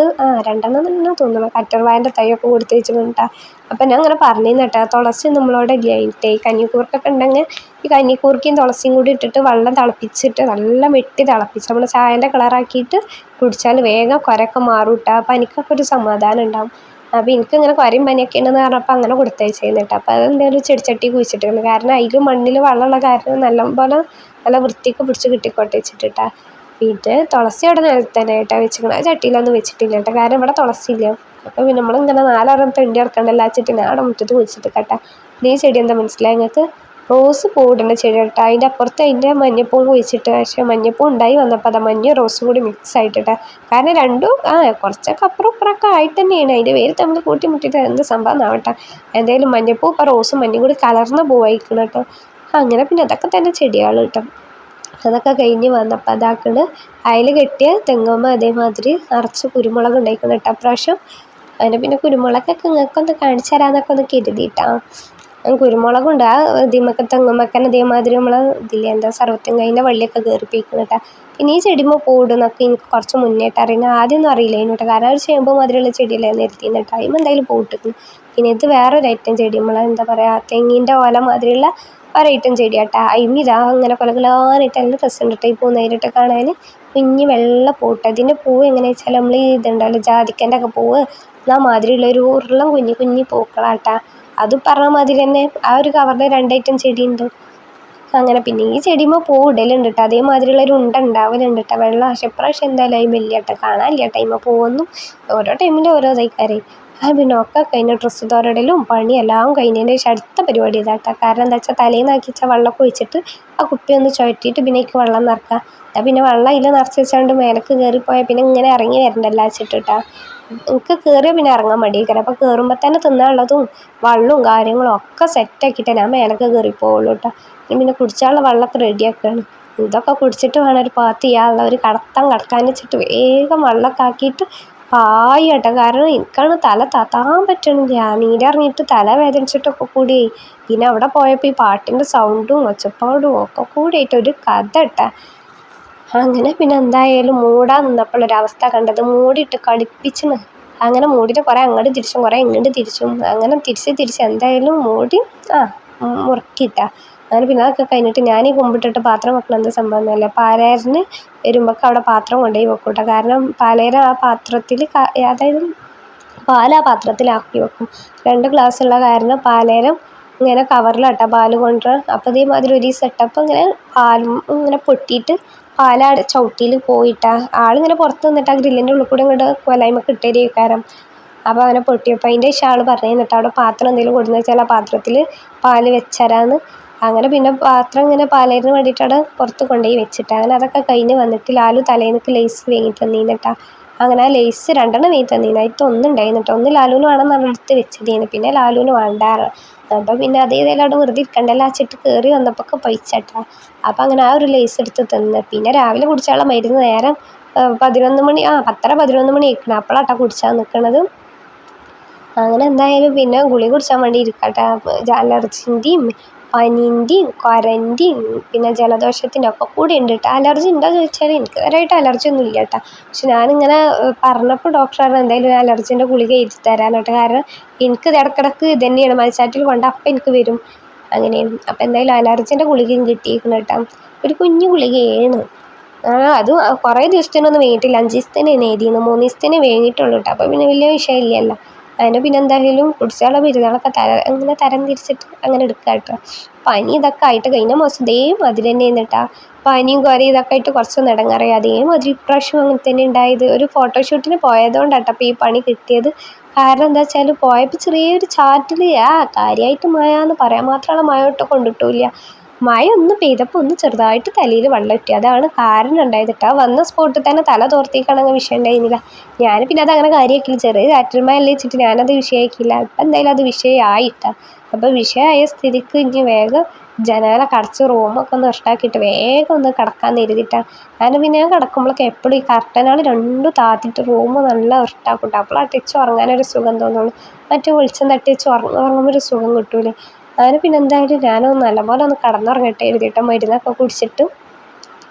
രണ്ടെണ്ണം തന്നെ തോന്നുന്നു. കറ്റർവായൻ്റെ തൈയൊക്കെ കൊടുത്ത് വെച്ചിട്ടുണ്ട്. അപ്പം ഞാൻ അങ്ങനെ പറഞ്ഞിരുന്നു കേട്ടോ. തുളസി നമ്മളോട് ഇല്ലായിട്ടേ കഞ്ഞിക്കൂർക്കൊക്കെ ഉണ്ടെങ്കിൽ ഈ കഞ്ഞിക്കൂർക്കയും തുളസിയും കൂടി ഇട്ടിട്ട് വെള്ളം തിളപ്പിച്ചിട്ട് നല്ല വെട്ടി തിളപ്പിച്ച് നമ്മൾ ചായൻ്റെ കളറാക്കിയിട്ട് കുടിച്ചാൽ വേഗം കുരയൊക്കെ മാറും കേട്ടോ. അപ്പം എനിക്കൊക്കെ ഒരു സമാധാനം ഉണ്ടാവും. അപ്പോൾ എനിക്കിങ്ങനെ കുരയും പനിയൊക്കെ ഉണ്ടെന്ന് പറഞ്ഞപ്പോൾ അങ്ങനെ കൊടുത്തയച്ചിരുന്നു കേട്ടോ. അപ്പോൾ അതെന്തായാലും ചെടിച്ചട്ടി കുഴിച്ചിട്ടുണ്ട്. കാരണം അതിൽ മണ്ണിൽ വെള്ളമുള്ള കാരണം നല്ലപോലെ നല്ല വൃത്തിക്ക് പിടിച്ച് കിട്ടിക്കോട്ടെ വെച്ചിട്ടാ. പിന്നെ തുളസി അവിടെ നിലത്ത് തന്നെ കേട്ടോ വെച്ചിരിക്കണം. ആ ചട്ടിയിലൊന്നും വെച്ചിട്ടില്ല കേട്ടോ. കാരണം ഇവിടെ തുളസി ഇല്ല. അപ്പോൾ പിന്നെ നമ്മളിങ്ങനെ 4 തെണ്ടി ഇറക്കണ്ടല്ലോ വെച്ചിട്ട് ഞാൻ അവിടെ മുറ്റത്ത് കുഴിച്ചിട്ട് കേട്ടോ. ഈ ചെടി എന്താ മനസ്സിലായി നിങ്ങൾക്ക്? റോസ് പൂവിടുന്ന ചെടി കേട്ടോ. അതിൻ്റെ അപ്പുറത്ത് അതിൻ്റെ മഞ്ഞപ്പൂ കുഴിച്ചിട്ട്, പക്ഷേ മഞ്ഞപ്പൂ ഉണ്ടായി വന്നപ്പോൾ അതാ മഞ്ഞ റോസും കൂടി മിക്സ് ആയിട്ടിട്ടാ. കാരണം രണ്ടും കുറച്ചൊക്കെ അപ്പുറം ഇപ്പുറമൊക്കെ ആയിട്ട് തന്നെയാണ്. അതിൻ്റെ വേര് തമ്മിൽ കൂട്ടിമുട്ടിയിട്ട് എന്ത് സംഭവം ആവട്ടെ. എന്തായാലും മഞ്ഞപ്പൂ ഇപ്പോൾ റോസും മഞ്ഞയും കൂടി കലർന്ന പൂവായിരിക്കണം കേട്ടോ. അങ്ങനെ പിന്നെ അതൊക്കെ തന്നെ ചെടികൾ കേട്ടോ. അതൊക്കെ കഴിഞ്ഞ് വന്നപ്പോൾ അതാക്കണ് അതിൽ കെട്ടിയ തെങ്ങുമ്പോൾ അതേമാതിരി നിറച്ച് കുരുമുളക് ഉണ്ടായിക്കണം കേട്ടോ അപ്രാവശ്യം. അതിന് പിന്നെ കുരുമുളകൊക്കെ നിങ്ങൾക്കൊന്ന് കാണിച്ചു തരാമെന്നൊക്കെ ഒന്ന് കരുതിയിട്ടാണ്. കുരുമുളകുണ്ട് ആ ഇതിമൊക്കെ തെങ്ങുമ്മൊക്കെ അതേമാതിരി നമ്മൾ ഇതില്ലേ എന്താ സർവ്വത്തെങ്ങയിൻ്റെ വള്ളിയൊക്കെ കയറിപ്പിക്കണം കേട്ടോ. പിന്നെ ഈ ചെടിയുമ്പോൾ പൂടുന്നൊക്കെ എനിക്ക് കുറച്ച് മുന്നേട്ട് അറിയുന്നത്. ആദ്യമൊന്നും അറിയില്ല കേട്ടോ. കാരണം ഒരു ചേമ്പ് മാതിരിയുള്ള ചെടിയല്ലേ നിർത്തിയിരുന്നു കേട്ടോ. അതിന് എന്തായാലും പൂട്ടിക്കുന്നു. പിന്നെ ഇത് വേറൊരു ഐറ്റം ചെടി നമ്മൾ എന്താ പറയുക തെങ്ങിൻ്റെ ഓല മാതിരിയുള്ള ഒരൈറ്റം ചെടിയാട്ടോ. ഇതാ അങ്ങനെ കൊലകളാനായിട്ട് നല്ല രസമുണ്ട് കേട്ടോ. ഈ പൂ നേരിട്ട് കാണാൻ കുഞ്ഞ് വെള്ള പൂട്ട്. അതിൻ്റെ പൂവ് എങ്ങനെയാ വെച്ചാൽ നമ്മൾ ഇതുണ്ടല്ലോ ജാതിക്കൻ്റെ ഒക്കെ പൂവ് ആ മാതിരിയുള്ള ഒരു ഉരുളം കുഞ്ഞി പൂക്കളാട്ടാ. അത് പറഞ്ഞ മാതിരി തന്നെ ആ ഒരു കവറിൽ 2 ഐറ്റം ചെടിയുണ്ട്. അങ്ങനെ പിന്നെ ഈ ചെടിയുമ്പോൾ പൂ ഇടലുണ്ട് കേട്ടോ. അതേമാതിരിയുള്ളൊരു ഉണ്ടാവലുണ്ട് കേട്ടോ വെള്ളം. പക്ഷേ ഇപ്രാവശ്യം എന്തായാലും അതിൽ വലിയ കേട്ടോ കാണാനില്ല ടൈമ് പൂവൊന്നും. ഓരോ ടൈമിൻ്റെ ഓരോ ഇതായിക്കാരേ. പിന്നെ ഒക്കെ കഴിഞ്ഞ ഡ്രസ്സ് തോരടലും പണിയെല്ലാം കഴിഞ്ഞതിന് ശേഷം അടുത്ത പരിപാടി ഇതാട്ടോ. കാരണം എന്താ വെച്ചാൽ തലേന്നാക്കി വെച്ചാൽ വെള്ളമൊക്കെ ഒഴിച്ചിട്ട് ആ കുപ്പി ഒന്ന് ചുഴറ്റിയിട്ട് പിന്നെ എനിക്ക് വെള്ളം നിറക്കുക. പിന്നെ വെള്ളം അതിൽ നിറച്ച് വെച്ചാണ്ട് മേലേക്ക് കയറിപ്പോയാൽ പിന്നെ ഇങ്ങനെ ഇറങ്ങി വരണ്ടല്ലോ വെച്ചിട്ടാ. എനിക്ക് കയറിയാൽ പിന്നെ ഇറങ്ങാൻ മടിയേക്കാരം. അപ്പോൾ കയറുമ്പോൾ തന്നെ തിന്നാനുള്ളതും വെള്ളവും കാര്യങ്ങളും ഒക്കെ സെറ്റാക്കിയിട്ടേ ഞാൻ മേലേക്ക് കയറിപ്പോവുള്ളൂ കേട്ടോ. പിന്നെ കുടിച്ചാലുള്ള വെള്ളമൊക്കെ റെഡിയാക്കുകയാണ്. ഇതൊക്കെ കുടിച്ചിട്ട് വേണം ഒരു ഭാഗത്ത് ചെയ്യാനുള്ള ഒരു കിടക്കാൻ വെച്ചിട്ട് വേഗം വെള്ളമൊക്കെ ആക്കിയിട്ട് പായട്ടോ. കാരണം എനിക്കാണ് തല താത്താൻ പറ്റണില്ല, നീരിറങ്ങിയിട്ട് തല വേദനിച്ചിട്ടൊക്കെ കൂടി. പിന്നെ അവിടെ പോയപ്പോൾ ഈ പാട്ടിൻ്റെ സൗണ്ടും ഒച്ചപ്പാടും ഒക്കെ കൂടിയായിട്ട് ഒരു കഥ ഇട്ടാ. അങ്ങനെ പിന്നെ എന്തായാലും മൂടാൻ നിന്നപ്പോഴൊരവസ്ഥ കണ്ടത്, മൂടിയിട്ട് കളിപ്പിച്ചിന്. അങ്ങനെ മൂടിയിട്ട് കുറേ അങ്ങോട്ട് തിരിച്ചും കുറേ ഇങ്ങോട്ട് തിരിച്ചും അങ്ങനെ തിരിച്ച് എന്തായാലും മൂടി മുറുക്കിയിട്ടാ. അങ്ങനെ പിന്നെ അതൊക്കെ കഴിഞ്ഞിട്ട് ഞാൻ ഈ കുമ്പിട്ടിട്ട് പാത്രം വെക്കണം എന്ത് സംഭവം എന്നല്ല, പാലേരിന് വരുമ്പോൾ അവിടെ പാത്രം കൊണ്ടുപോയി വെക്കൂട്ടോ. കാരണം പാലേര ആ പാത്രത്തിൽ അതായത് പാൽ ആ പാത്രത്തിലാക്കി വെക്കും. 2 ഗ്ലാസ്സുള്ള കാരണം പാലേരം ഇങ്ങനെ കവറിലാട്ടോ പാല് കൊണ്ടുവരാം. അപ്പോൾ ഇതേമാതിരി ഒരു സെറ്റപ്പ് ഇങ്ങനെ പാലും ഇങ്ങനെ പൊട്ടിയിട്ട് പാലാട് ചവിട്ടിയിൽ പോയിട്ടാ. ആളിങ്ങനെ പുറത്ത് നിന്നിട്ട് ആ ഗ്രില്ലിൻ്റെ ഉള്ളിൽ കൂടെ ഇങ്ങോട്ട് കൊലായ്മക്ക് ഇട്ടേരിക്കാരം. അപ്പോൾ അവനെ പൊട്ടിയപ്പോൾ അതിൻ്റെ ആൾ പറഞ്ഞു തന്നിട്ട് അവിടെ പാത്രം എന്തെങ്കിലും കൊടുന്ന് വെച്ചാൽ ആ പാത്രത്തിൽ പാല് വെച്ചരാന്ന്. അങ്ങനെ പിന്നെ പാത്രം ഇങ്ങനെ പാലേരിന് വേണ്ടിയിട്ട് അവിടെ പുറത്ത് കൊണ്ടുപോയി വെച്ചിട്ട് അങ്ങനെ അതൊക്കെ കഴിഞ്ഞ് വന്നിട്ട് ലാലു തലേന്നേക്ക് ലേസ് വാങ്ങി തന്നീന്നിട്ടാ. അങ്ങനെ ആ ലേസ് 2 വാങ്ങി തന്നീന്. അതിൽ ഒന്നുണ്ടായിരുന്നിട്ട് ഒന്ന് ലാലുവിന് വേണം എന്നാണ് എടുത്ത് വെച്ചതേന്. പിന്നെ ലാലുവിന് വേണ്ടാറ്. അപ്പോൾ പിന്നെ അതേതായാലും അവിടെ വെറുതെ ഇരിക്കണ്ടല്ലോ വെച്ചിട്ട് കയറി വന്നപ്പോൾ പൈസട്ടാ. അപ്പോൾ അങ്ങനെ ആ ഒരു ലേസ് എടുത്ത് തന്ന്. പിന്നെ രാവിലെ കുടിച്ചാലുള്ള മരുന്ന് നേരം 11 മണി 10-11 മണി ആയിക്കണം അപ്പോഴാട്ടാ കുടിച്ചാൽ നിൽക്കണത്. അങ്ങനെ എന്തായാലും പിന്നെ ഗുളിക കുടിച്ചാൻ വേണ്ടി ഇരിക്കട്ടെ. അലർജിൻ്റെയും പനീൻ്റെയും കൊരൻ്റെയും പിന്നെ ജലദോഷത്തിൻ്റെ ഒക്കെ കൂടി ഉണ്ട് കേട്ടോ. അലർജി ഉണ്ടോ ചോദിച്ചാൽ എനിക്ക് നേരായിട്ട് അലർജി ഒന്നും ഇല്ല കേട്ടോ. പക്ഷെ ഞാനിങ്ങനെ പറഞ്ഞപ്പോൾ ഡോക്ടർ പറഞ്ഞു എന്തായാലും അലർജീൻ്റെ ഗുളിക എഴുതി തരാനോട്ട്. കാരണം എനിക്ക് ഇടക്കിടക്ക് ഇത് തന്നെയാണ്, മത്സരത്തിൽ കൊണ്ട് അപ്പം എനിക്ക് വരും അങ്ങനെയാണ്. അപ്പോൾ എന്തായാലും അലർജീൻ്റെ ഗുളികയും കിട്ടിയിരിക്കണം കേട്ടോ. ഒരു കുഞ്ഞു ഗുളികയാണ്. അതും കുറേ ദിവസത്തിനൊന്നും വേങ്ങിയിട്ടില്ല, 5 ദിവസത്തിന് എഴുതിയിരുന്നു, 3 ദിവസത്തിന് വേങ്ങിയിട്ടുള്ളൂ കേട്ടോ. അപ്പോൾ പിന്നെ വലിയ വിഷയമില്ലല്ലോ. അതിന് പിന്നെ എന്തായാലും കുടിച്ചാലുള്ള മരുന്നുകളൊക്കെ ഇങ്ങനെ തരം തിരിച്ചിട്ട് അങ്ങനെ എടുക്കുക കേട്ടോ. പനി ഇതൊക്കെ ആയിട്ട് കഴിഞ്ഞ മാസം ഇതേമാതിരി തന്നെ എന്നിട്ടാ. പനിയും കുറയും ഇതൊക്കെ ആയിട്ട് കുറച്ചൊന്നും ഇടങ്ങാറായി. അതേമാതിരി ഇപ്രാവശ്യം അങ്ങനെ തന്നെ ഉണ്ടായത്. ഒരു ഫോട്ടോഷൂട്ടിന് പോയതുകൊണ്ടാട്ടോ അപ്പോൾ ഈ പണി കിട്ടിയത്. കാരണം എന്താ വെച്ചാൽ പോയപ്പോൾ ചെറിയൊരു ചാറ്റിൽ കാര്യമായിട്ട് മഴ എന്ന് പറയാൻ മാത്രമുള്ള മഴ ഒട്ടും കൊണ്ടിട്ടില്ല. മഴ ഒന്ന് പെയ്തപ്പോൾ ഒന്ന് ചെറുതായിട്ട് തലയിൽ വെള്ളം ഇട്ടി, അതാണ് കാരണം ഉണ്ടായത് കേട്ടോ. വന്ന സ്പോട്ടിൽ തന്നെ തല തോർത്തിക്കണമെങ്കിൽ വിഷയം ഉണ്ടായിരുന്നില്ല. ഞാൻ പിന്നെ അതങ്ങനെ കാര്യമാക്കില്ല, ചെറിയ ചാറ്റൽ മഴ അല്ലേ വെച്ചിട്ട് ഞാനത് വിഷയമാക്കിയില്ല. ഇപ്പം എന്തായാലും അത് വിഷയമായിട്ടാ. അപ്പോൾ വിഷയമായ സ്ഥിതിക്ക് ഇനി വേഗം ജനാലൊക്കെ അടച്ച് റൂമൊക്കെ ഒന്ന് ഇഷ്ടാക്കിയിട്ട് വേഗം ഒന്ന് കിടക്കാൻ എഴുതിയിട്ടാണ്. കാരണം പിന്നെ ഞാൻ കിടക്കുമ്പോഴൊക്കെ എപ്പോഴും ഈ കർട്ടനാൾ 2 താത്തിയിട്ട് റൂം നല്ല ഇഷ്ടാക്കൂട്ടോ. അപ്പോൾ ആ ടച്ച് ഉറങ്ങാനൊരു സുഖം തോന്നുള്ളൂ. മറ്റേ വെളിച്ചം തട്ടി വെച്ച് ഉറങ്ങുമ്പോൾ ഒരു സുഖം കിട്ടൂലേ. അങ്ങനെ പിന്നെ എന്തായാലും ഞാനൊന്ന് നല്ലപോലെ ഒന്ന് കിടന്നുറങ്ങട്ടെ എഴുതിയിട്ട് മരുന്നൊക്കെ കുടിച്ചിട്ട്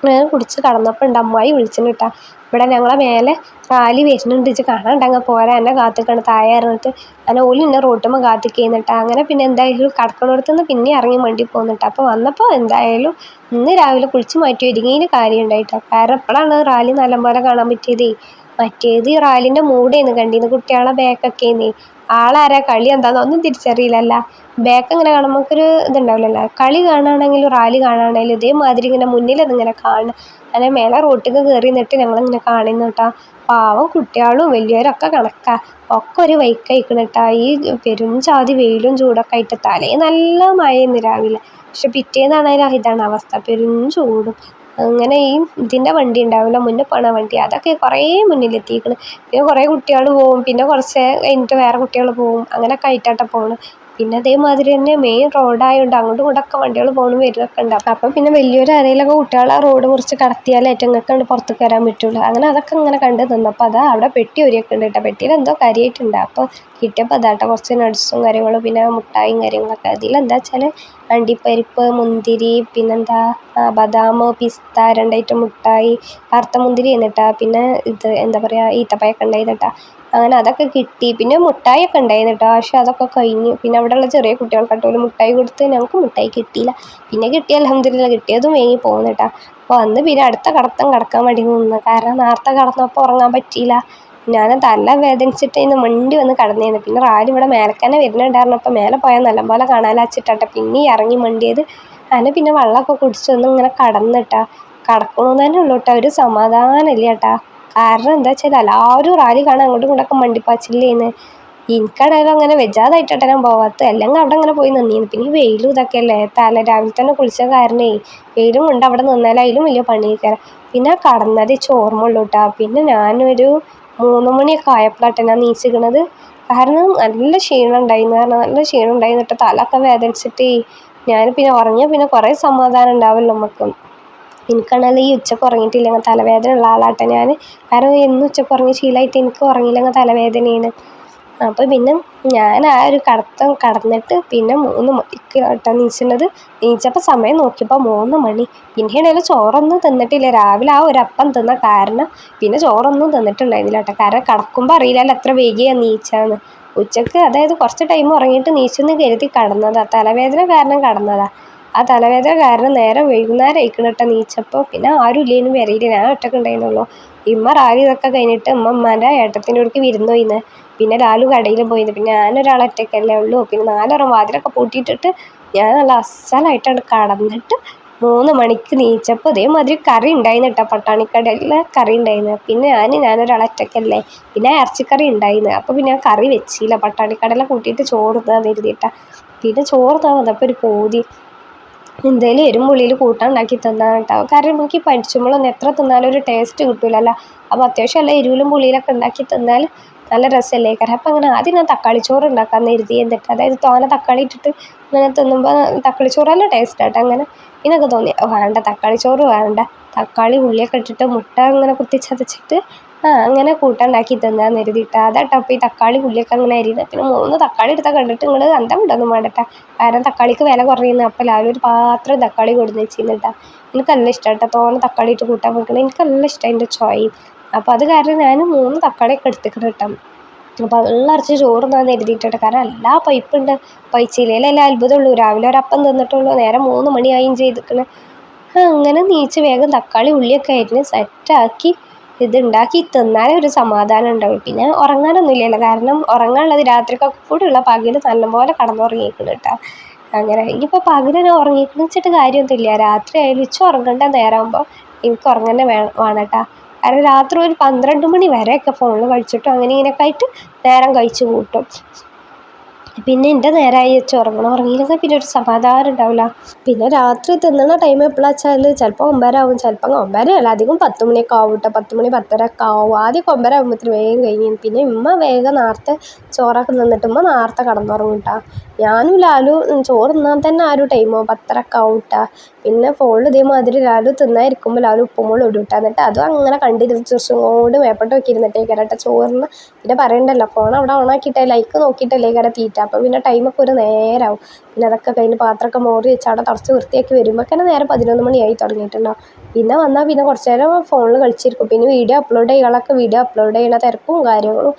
ഞാൻ കുടിച്ച് കിടന്നപ്പോൾ ഉണ്ട് അമ്മായി വിളിച്ചിന് കേട്ടോ. ഇവിടെ ഞങ്ങളെ മേലെ റാലി വരുന്നുണ്ട്, ഇജ്ജ് കാണാണ്ടങ്ങ് പോരാ, എന്നെ കാത്തിക്കണം താഴെ ഇറങ്ങിയിട്ട്. അങ്ങനെ ഓല് എന്നെ റോട്ടുമ്പോൾ കാത്തിക്കുന്നിട്ടാ. അങ്ങനെ പിന്നെ എന്തായാലും കിടക്കണോടത്തുനിന്ന് പിന്നെ ഇറങ്ങി വണ്ടി പോകുന്നിട്ട്. അപ്പോൾ വന്നപ്പോൾ എന്തായാലും ഇന്ന് രാവിലെ കുളിച്ച് മാറ്റി ഒരുങ്ങിയതിന് കാര്യം ഉണ്ടായിട്ടോ. കാരണം എപ്പോഴാണ് റാലി നല്ലപോലെ കാണാൻ പറ്റിയതേ. മറ്റേത് ഈ റാലിൻ്റെ മൂടേന്ന് കണ്ടിന്ന് കുട്ടികളെ ബാക്കൊക്കെയെന്നേ. ആളാരാ കളി എന്താണെന്നൊന്നും തിരിച്ചറിയില്ലല്ല. ബാക്ക് ഇങ്ങനെ കാണുമ്പോൾ നമുക്കൊരു ഇതുണ്ടാവില്ലല്ലോ. കളി കാണുകയാണെങ്കിലും റാലി കാണുകയാണെങ്കിലും ഇതേമാതിരി ഇങ്ങനെ മുന്നിലൊന്നിങ്ങനെ കാണും. അങ്ങനെ മേലെ റോട്ടിലേക്ക് കയറി നിന്നിട്ട് ഞങ്ങളിങ്ങനെ കാണുന്നു കേട്ടോ. പാവം കുട്ടികളും വലിയവരൊക്കെ കണക്കാ, ഒക്കെ ഒരു വൈക്കയക്കണം കേട്ടോ. ഈ പെരും ജാതി വെയിലും ചൂടൊക്കെ ആയിട്ട് തലേ നല്ല മഴയെന്ന് രാവിലെ, പക്ഷെ പിറ്റേന്നാണേലും ഇതാണ് അവസ്ഥ, പെരും ചൂടും. അങ്ങനെ ഈ ഇതിൻ്റെ വണ്ടി ഉണ്ടാവില്ല, മുന്നേ പോണ വണ്ടി, അതൊക്കെ കുറേ മുന്നിലെത്തിക്കണം. പിന്നെ കുറേ കുട്ടികൾ പോവും, പിന്നെ കുറച്ച് കഴിഞ്ഞിട്ട് വേറെ കുട്ടികൾ പോവും, അങ്ങനെയൊക്കെ ആയിട്ടാട്ടോ പോകണം. പിന്നെ അതേമാതിരി തന്നെ മെയിൻ റോഡായതുകൊണ്ട് അങ്ങോട്ടും ഇങ്ങോട്ടൊക്കെ വണ്ടികൾ പോകണം വരുന്നൊക്കെ ഉണ്ട്. അപ്പം പിന്നെ വലിയൊരു ആരെങ്കിലുമൊക്കെ കുട്ടികളെ ആ റോഡ് മുറിച്ച് കടത്തിയാലേ ഏറ്റങ്ങൾക്ക് കണ്ട് പുറത്തേക്ക് വരാൻ പറ്റുള്ളൂ. അങ്ങനെ അതൊക്കെ ഇങ്ങനെ കണ്ട് നിന്നപ്പോൾ അതാ അവിടെ പെട്ടി ഒരുയൊക്കെ ഉണ്ട് കേട്ടോ. പെട്ടിയിൽ എന്തോ കാര്യമായിട്ടുണ്ട്. അപ്പോൾ കിട്ടിയപ്പോൾ അതാട്ടോ കുറച്ച് നട്ട്സും കാര്യങ്ങളും പിന്നെ മുട്ടായും കാര്യങ്ങളൊക്കെ. അതിലെന്താ വെച്ചാൽ അണ്ടിപ്പരിപ്പ്, മുന്തിരി, പിന്നെന്താ ബദാം, പിസ്ത, 2 ഐറ്റം മുട്ടായി, കറുത്ത മുന്തിരി എന്നിട്ടാ. പിന്നെ ഇത് എന്താ പറയുക ഈത്തപ്പഴമൊക്കെ ഉണ്ടായിരുന്നിട്ടാ. അങ്ങനെ അതൊക്കെ കിട്ടി. പിന്നെ മുട്ടായിയൊക്കെ ഉണ്ടായിരുന്നു കേട്ടോ. പക്ഷെ അതൊക്കെ കഴിഞ്ഞു. പിന്നെ അവിടെയുള്ള ചെറിയ കുട്ടികൾക്കായിട്ട് മുട്ടായി കൊടുത്ത് ഞങ്ങൾക്ക് മുട്ടായി കിട്ടിയില്ല. പിന്നെ കിട്ടിയ അൽഹംദുലില്ലാ കിട്ടിയതും വാങ്ങി പോകുന്നു കേട്ടോ. അപ്പോൾ അന്ന് പിന്നെ അടുത്ത കിടക്കാൻ വേണ്ടി നിന്ന്, കാരണം നേരത്തെ കിടന്നപ്പോൾ ഉറങ്ങാൻ പറ്റിയില്ല. ഞാൻ തല വേദനിച്ചിട്ട് ഇന്ന് മണ്ടി വന്ന് കിടന്നേന്ന്. പിന്നെ റാലി ഇവിടെ മേലക്കന്നെ വരുന്നുണ്ടായിരുന്നു. അപ്പോൾ മേലെ പോയാൽ നല്ലപോലെ കാണാൻ വെച്ചിട്ടാട്ടെ പിന്നെ ഇറങ്ങി മണ്ടിയത്. അങ്ങനെ പിന്നെ വെള്ളമൊക്കെ കുടിച്ചൊന്നും ഇങ്ങനെ കിടന്നിട്ടാ. കിടക്കണമെന്ന് തന്നെ ഉള്ളൂ കേട്ടോ, ഒരു സമാധാനം ഇല്ല കേട്ടോ. കാരണം എന്താ വെച്ചാൽ എല്ലാവരും റാലി കാണാൻ അങ്ങോട്ടും ഇങ്ങോട്ടൊക്കെ മണ്ടിപ്പാച്ചില്ലേന്ന്. എനിക്കാണെങ്കിലും അങ്ങനെ വെജാതായിട്ടാണ് ഞാൻ പോവാത്തത്, അല്ലെങ്കിൽ അവിടെ അങ്ങനെ പോയി നിന്നീന്ന്. പിന്നെ വെയിലും ഇതൊക്കെ അല്ലേ, രാവിലെ തന്നെ കുളിച്ച കാരണേ വെയിലും കൊണ്ട് അവിടെ നിന്നാലും അതിലും വലിയ പണിയൊക്കെ. പിന്നെ കടന്നത് ഓർമ്മയുള്ളൂ കേട്ടോ. പിന്നെ ഞാനൊരു 3 മണിയൊക്കെ ആയപ്പോഴാട്ടെ ഞാൻ നീച്ചിക്കണത്. കാരണം നല്ല ക്ഷീണം ഉണ്ടായിരുന്നു, എന്നിട്ട് തലയൊക്കെ വേദനിച്ചിട്ടേ ഞാൻ പിന്നെ ഉറങ്ങിയാൽ പിന്നെ കുറേ സമാധാനം ഉണ്ടാവില്ല നമുക്ക്. എനിക്കാണെങ്കിൽ ഈ ഉച്ചക്ക് ഉറങ്ങിയിട്ടില്ലെങ്കിൽ തലവേദന ഉള്ള ആളാട്ടെ ഞാൻ. കാരണം എന്നും ഉച്ചക്ക് ഉറങ്ങി ശീലമായിട്ട് എനിക്ക് ഉറങ്ങിയില്ലെങ്കിൽ തലവേദനയാണ്. അപ്പോൾ പിന്നെ ഞാൻ ആ ഒരു കടന്നിട്ട് പിന്നെ 3 മണിക്ക് ആട്ടോ നീച്ചുന്നത്. നീച്ചപ്പോൾ സമയം നോക്കിയപ്പോൾ 3 മണി. പിന്നെയാണെങ്കിൽ ചോറൊന്നും തിന്നിട്ടില്ല. രാവിലെ ആ ഒരു അപ്പം തിന്ന കാരണം പിന്നെ ചോറൊന്നും തിന്നിട്ടുണ്ടായിരുന്നില്ല കേട്ടോ. കാരണം കിടക്കുമ്പോൾ അറിയില്ലല്ലോ എത്ര വൈകിയാണ് നീച്ചാന്ന്. ഉച്ചക്ക് അതായത് കുറച്ച് ടൈം ഉറങ്ങിയിട്ട് നീച്ചെന്ന് കരുതി കടന്നതാണ്. തലവേദന കാരണം കടന്നതാണ്. ആ തലവേദന കാരണം നേരെ വൈകുന്നേരം ആയിക്കണ് കേട്ടോ നീച്ചപ്പോൾ. പിന്നെ ആരും ഇല്ലേനും വരയില്ല, ഞാൻ ഒറ്റയ്ക്ക് ഉണ്ടായിരുന്നുള്ളൂ. ഇമ്മ രാവിലെ ഇതൊക്കെ കഴിഞ്ഞിട്ട് ഉമ്മാൻ്റെ ഏട്ടത്തിൻ്റെ അടുക്ക് വിരുന്ന് പോയിന്ന്. പിന്നെ ലാലു കടയിൽ പോയിന്ന്. പിന്നെ ഞാനൊരാൾ ഒറ്റയ്ക്കല്ലേ ഉള്ളൂ. പിന്നെ 4 വാതിലൊക്കെ പൂട്ടിയിട്ടിട്ട് ഞാൻ നല്ല അസലായിട്ടാണ് കടന്നിട്ട് 3 മണിക്ക് നീച്ചപ്പോൾ ഇതേമാതിരി കറി ഉണ്ടായിരുന്നു കേട്ടോ. പട്ടാണിക്കടയിലെ കറി ഉണ്ടായിരുന്നു. പിന്നെ ഞാനൊരാൾ ഒറ്റയ്ക്കല്ലേ, പിന്നെ ഇറച്ചിക്കറി ഉണ്ടായിരുന്നു. അപ്പോൾ പിന്നെ ഞാൻ കറി വെച്ചില്ല, പട്ടാണിക്കടയിലെ കൂട്ടിയിട്ട് ചോറ് തിന്നാന്ന് കരുതിയിട്ടാ. പിന്നെ ചോറ് തിന്നാൻ വന്നപ്പോൾ ഒരു പൂതി, എന്തേലും എരുമ്പുള്ളിയിൽ കൂട്ടാൻ ഉണ്ടാക്കി തിന്നാൻ കേട്ടോ. കാരണം എനിക്ക് പഠിച്ചുമ്പോഴൊന്നും എത്ര തിന്നാലും ഒരു ടേസ്റ്റ് കിട്ടില്ലല്ലോ. അപ്പോൾ അത്യാവശ്യം നല്ല എരിവിലും പുളിയിലൊക്കെ ഉണ്ടാക്കി തിന്നാൽ നല്ല രസമല്ലേ. കാരണം അപ്പോൾ അങ്ങനെ ആദ്യം ഞാൻ തക്കാളി ചോറ് ഉണ്ടാക്കാമെന്ന് കരുതി. എന്നിട്ട് അതായത് തോനെ തക്കാളി ഇട്ടിട്ട് ഇങ്ങനെ തിന്നുമ്പോൾ തക്കാളി ചോറ് നല്ല ടേസ്റ്റ് ആട്ടോ. അങ്ങനെ ഇതിനൊക്കെ തോന്നി വേണ്ട തക്കാളി ചോറ് വേണ്ട, തക്കാളി ഉള്ളിയൊക്കെ ഇട്ടിട്ട് മുട്ട അങ്ങനെ കുത്തിച്ചതച്ചിട്ട് അങ്ങനെ കൂട്ടാൻ ഉണ്ടാക്കി തിന്നാന്ന് കരുതിയിട്ടാ. അതാട്ടോ അപ്പോൾ ഈ തക്കാളി ഉള്ളിയൊക്കെ അങ്ങനെ അരിയുന്നത്. പിന്നെ 3 തക്കാളി എടുത്താൽ കണ്ടിട്ട് നിങ്ങൾ അന്തം വിടൊന്നും വേണ്ടട്ടാ. കാരണം തക്കാളിക്ക് വില കുറയുന്നു. അപ്പോൾ എല്ലാവരും ഒരു പാത്രം തക്കാളി കൊടുന്ന് വെച്ചിരുന്നിട്ടാ. എനിക്ക് നല്ല ഇഷ്ടമാണ് കേട്ടോ തോനെ തക്കാളി ഇട്ട് കൂട്ടാൻ വെക്കണം. എനിക്ക് നല്ല ഇഷ്ടമാണ് അതിൻ്റെ ചോയയും. അപ്പോൾ അത് കാരണം ഞാൻ 3 തക്കാളിയൊക്കെ എടുത്തിക്കണം കേട്ടോ. അപ്പോൾ വെള്ളമരച്ച് ചോറ് തിന്നാന്ന് കരുതിയിട്ടുണ്ട്. കാരണം എല്ലാ പൈപ്പുണ്ട്, പൈച്ചില്ലയിലെല്ലാം അത്ഭുതമുള്ളൂ. രാവിലെ ഒരപ്പം തിന്നിട്ടുള്ളൂ, നേരെ 3 മണിയായും ചെയ്തിരിക്കണ്. അങ്ങനെ നീച്ച് വേഗം തക്കാളി ഉള്ളിയൊക്കെ അരിഞ്ഞ് സെറ്റാക്കി ഇതുണ്ടാക്കി തിന്നാലേ ഒരു സമാധാനം ഉണ്ടാവും. പിന്നെ ഉറങ്ങാനൊന്നും ഇല്ലല്ലോ, കാരണം ഉറങ്ങാനുള്ളത് രാത്രിക്കൊക്കെ കൂടെയുള്ള പകൽ നല്ലപോലെ കടന്നുറങ്ങിയിരിക്കണം കേട്ടോ. അങ്ങനെ ഇനിയിപ്പോൾ പകൽ ഉറങ്ങിക്കണം വെച്ചിട്ട് കാര്യമൊന്നുമില്ല. രാത്രി ആയാലും ഉറങ്ങേണ്ട നേരമാകുമ്പോൾ എനിക്ക് ഉറങ്ങന്നെ വേണം കേട്ടോ. കാരണം രാത്രി ഒരു 12 മണി വരെയൊക്കെ ഫോണിൽ കളിച്ചിട്ടും അങ്ങനെ ഇങ്ങനെയൊക്കെ ആയിട്ട് നേരം കഴിച്ച് കൂട്ടും. പിന്നെ എൻ്റെ നേരമായി ഉറങ്ങിയില്ലെങ്കിൽ പിന്നെ ഒരു സമാധാനം ഉണ്ടാവില്ല. പിന്നെ രാത്രി തിന്നണ ടൈം എപ്പോഴാണെന്ന് വെച്ചാൽ ചിലപ്പോൾ 9 ആവും, ചിലപ്പോൾ 9 അല്ല അധികം 10 മണിയൊക്കെ ആവും കേട്ടോ. 10 മണി 10:30 ഒക്കെ ആവും. ആദ്യം 9 ആകുമ്പോഴത്തേന് വേഗം കഴിഞ്ഞു. പിന്നെ ഉമ്മ വേഗം നേരത്തെ ചോറൊക്കെ നിന്നിട്ട് ഉമ്മ നേരത്തെ കിടന്നുറങ്ങും കേട്ടോ. ഞാനും ലാലു ചോറ് തിന്നാൻ തന്നെ ആ ഒരു ടൈമോ 10:30 ഒക്കെ ആവും കേട്ടോ. പിന്നെ ഫോണിൽ ഇതേമാതിരി ലാലു തിന്നായിരിക്കുമ്പോൾ ലാലു ഉപ്പുമുളക് ഇടും കേട്ടോ. എന്നിട്ട് അതും അങ്ങനെ കണ്ടിരുന്ന് ചുരുങ്ങോട് മേപ്പോട്ട് നോക്കിയിരുന്നിട്ടേ കേട്ടോ ചോറിന്. പിന്നെ പറയണ്ടല്ലോ, ഫോൺ അവിടെ ഓണാക്കിയിട്ടേ ലൈക്ക് നോക്കിയിട്ടല്ലേ തീറ്റ. അപ്പോൾ പിന്നെ ടൈമൊക്കെ ഒരു നേരമാവും. പിന്നെ അതൊക്കെ കഴിഞ്ഞ് പാത്രമൊക്കെ മോറി വെച്ച് അവിടെ തുടച്ച് വൃത്തിയാക്കി വരുമ്പോൾ നേരെ 11 മണിയായി തുടങ്ങിയിട്ടുണ്ടാവും. പിന്നെ വന്നാൽ പിന്നെ കുറച്ച് നേരം ഫോണിൽ കളിച്ചിരിക്കും. പിന്നെ വീഡിയോ അപ്ലോഡ് ചെയ്യണ തിരക്കും കാര്യങ്ങളും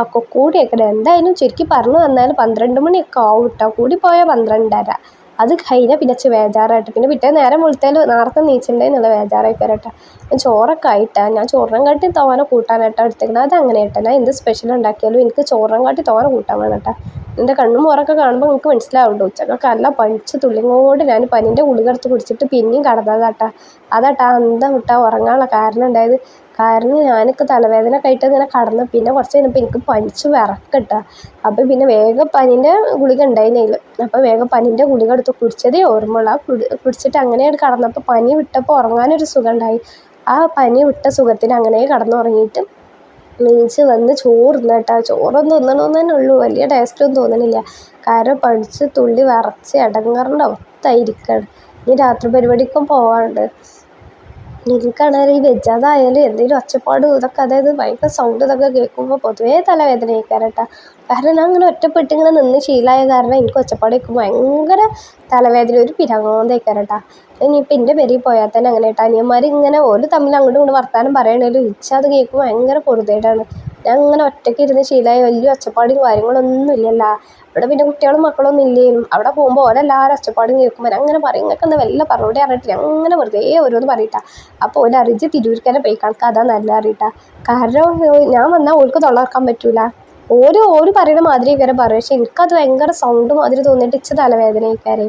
ഒക്കെ കൂടിയൊക്കെ എന്തായാലും ചുരുക്കി പറഞ്ഞു വന്നാൽ 12 മണിയൊക്കെ ആവും കേട്ടോ. കൂടിപ്പോയാൽ 12:30. അത് കഴിഞ്ഞാൽ പിന്നെ ബേജാറായിട്ട് പിന്നെ പിറ്റേ നേരം വെളുത്താൽ നേരത്തെ നീച്ചിട്ടുണ്ടേ എന്നുള്ള ബേജാറായിക്കോട്ടെ കേട്ടോ. ഞാൻ ചോറൊക്കെ ആയിട്ടാണ്, ഞാൻ ചോറിനെക്കാട്ടി തോനെ കൂട്ടാനായിട്ടോ എടുത്തേക്കുന്നത്. അത് അങ്ങനെ കേട്ടോ, ഞാൻ എന്ത് സ്പെഷ്യൽ ഉണ്ടാക്കിയാലും എനിക്ക് ചോറിനെക്കാട്ടി തോനെ കൂട്ടാൻ വേണം കേട്ടോ. എൻ്റെ കണ്ണും മോറൊക്കെ കാണുമ്പോൾ നിങ്ങൾക്ക് മനസ്സിലാവുന്നുണ്ട്. ഉച്ചക്കൊക്കെ നല്ല പനിച്ച് തുള്ളിങ്ങോട് ഞാൻ പനീൻ്റെ ഗുളിക എടുത്ത് കുടിച്ചിട്ട് പിന്നെയും കടന്നതാട്ടാ. അതാട്ടാ അന്തം വിട്ടാൽ ഉറങ്ങാനുള്ള കാരണം ഉണ്ടായത്. കാരണം ഞാനൊക്കെ തലവേദന ആയിട്ട് ഇങ്ങനെ കടന്ന് പിന്നെ കുറച്ച് കഴിഞ്ഞപ്പോൾ എനിക്ക് പനിച്ച് വിറക്കട്ടാ. അപ്പോൾ പിന്നെ വേഗം പനീൻ്റെ ഗുളിക ഉണ്ടായിരുന്നില്ല. അപ്പോൾ വേഗം പനീൻ്റെ ഗുളിക എടുത്ത് കുടിച്ചതേ ഓർമ്മയുള്ളൂ. കുടിച്ചിട്ട് അങ്ങനെയാണ് കടന്നപ്പോൾ പനി വിട്ടപ്പോൾ ഉറങ്ങാനൊരു സുഖം ഉണ്ടായി. ആ പനി വിട്ട സുഖത്തിന് അങ്ങനെ കടന്നുറങ്ങിയിട്ട് നീച്ച് വന്ന് ചോറ് തിന്നാ കേട്ടോ. ചോറൊന്നും തിന്നണമെന്ന് തന്നെ ഉള്ളൂ, വലിയ ടേസ്റ്റൊന്നും തോന്നണില്ല. കാരണം പനിച്ച് തുള്ളി വിറച്ച് ഇടങ്ങാറിൻ്റെ അവസ്ഥയായിരിക്കുകയാണ്. ഇനി രാത്രി പരിപാടിക്കും പോവാണ്ട്. എനിക്കാണെങ്കിൽ ഈ വെജാതായാലും എന്തെങ്കിലും ഒച്ചപ്പാടും ഇതൊക്കെ, അതായത് ഭയങ്കര സൗണ്ട് ഇതൊക്കെ കേൾക്കുമ്പോൾ പൊതുവേ തലവേദന കേൾക്കാറ് കേട്ടോ. കാരണം ഞാൻ അങ്ങനെ ഒറ്റപ്പെട്ട് ഇങ്ങനെ നിന്ന് ശീലമായ കാരണം എനിക്ക് ഒച്ചപ്പാട് കേൾക്കുമ്പോൾ ഭയങ്കര തലവേദന, ഒരു പിരാന്തായിക്കാറ് കേട്ടോ. ഇനിയിപ്പോൾ എൻ്റെ പെരിയിൽ പോയാൽ തന്നെ അങ്ങനെ കേട്ടോ. അനിയന്മാർ ഇങ്ങനെ ഓല് തമ്മിൽ അങ്ങോട്ടും ഇങ്ങോട്ട് വർത്താനം പറയണേലും അത് കേൾക്കുമ്പോൾ ഭയങ്കര പൊറുതേടാണ്. ഞാൻ ഇങ്ങനെ ഒറ്റയ്ക്ക് ഇരുന്ന് ശീലമായ വലിയ ഒച്ചപ്പാടും കാര്യങ്ങളൊന്നും ഇല്ലല്ലോ. ഇവിടെ പിന്നെ കുട്ടികളും മക്കളൊന്നും ഇല്ലേനും. അവിടെ പോകുമ്പോൾ ഓരെല്ലാവരും ഒച്ചപ്പാടും കേൾക്കുമ്പോൾ ഞാൻ അങ്ങനെ പറയും, നിങ്ങൾക്ക് എന്താ വല്ല പറഞ്ഞോടെ അറിയിട്ടില്ല, അങ്ങനെ വെറുതെ ഓരോന്ന് പറയട്ടാ. അപ്പോൾ ഓല് അറിയിച്ച് തിരൂർക്കന്നെ പോയി കണക്ക് അതാ നല്ല അറിയട്ടാ. കാരണം ഞാൻ വന്നാൽ ഓൾക്ക് തൊള്ളർക്കാൻ പറ്റൂല. ഓര് പറയുന്ന മാതിരി ഇങ്ങനെ പറയും. പക്ഷെ എനിക്കത് ഭയങ്കര സൗണ്ട് മാതിരി തോന്നിയിട്ട് ഇച്ച് തലവേദനക്കാരെ.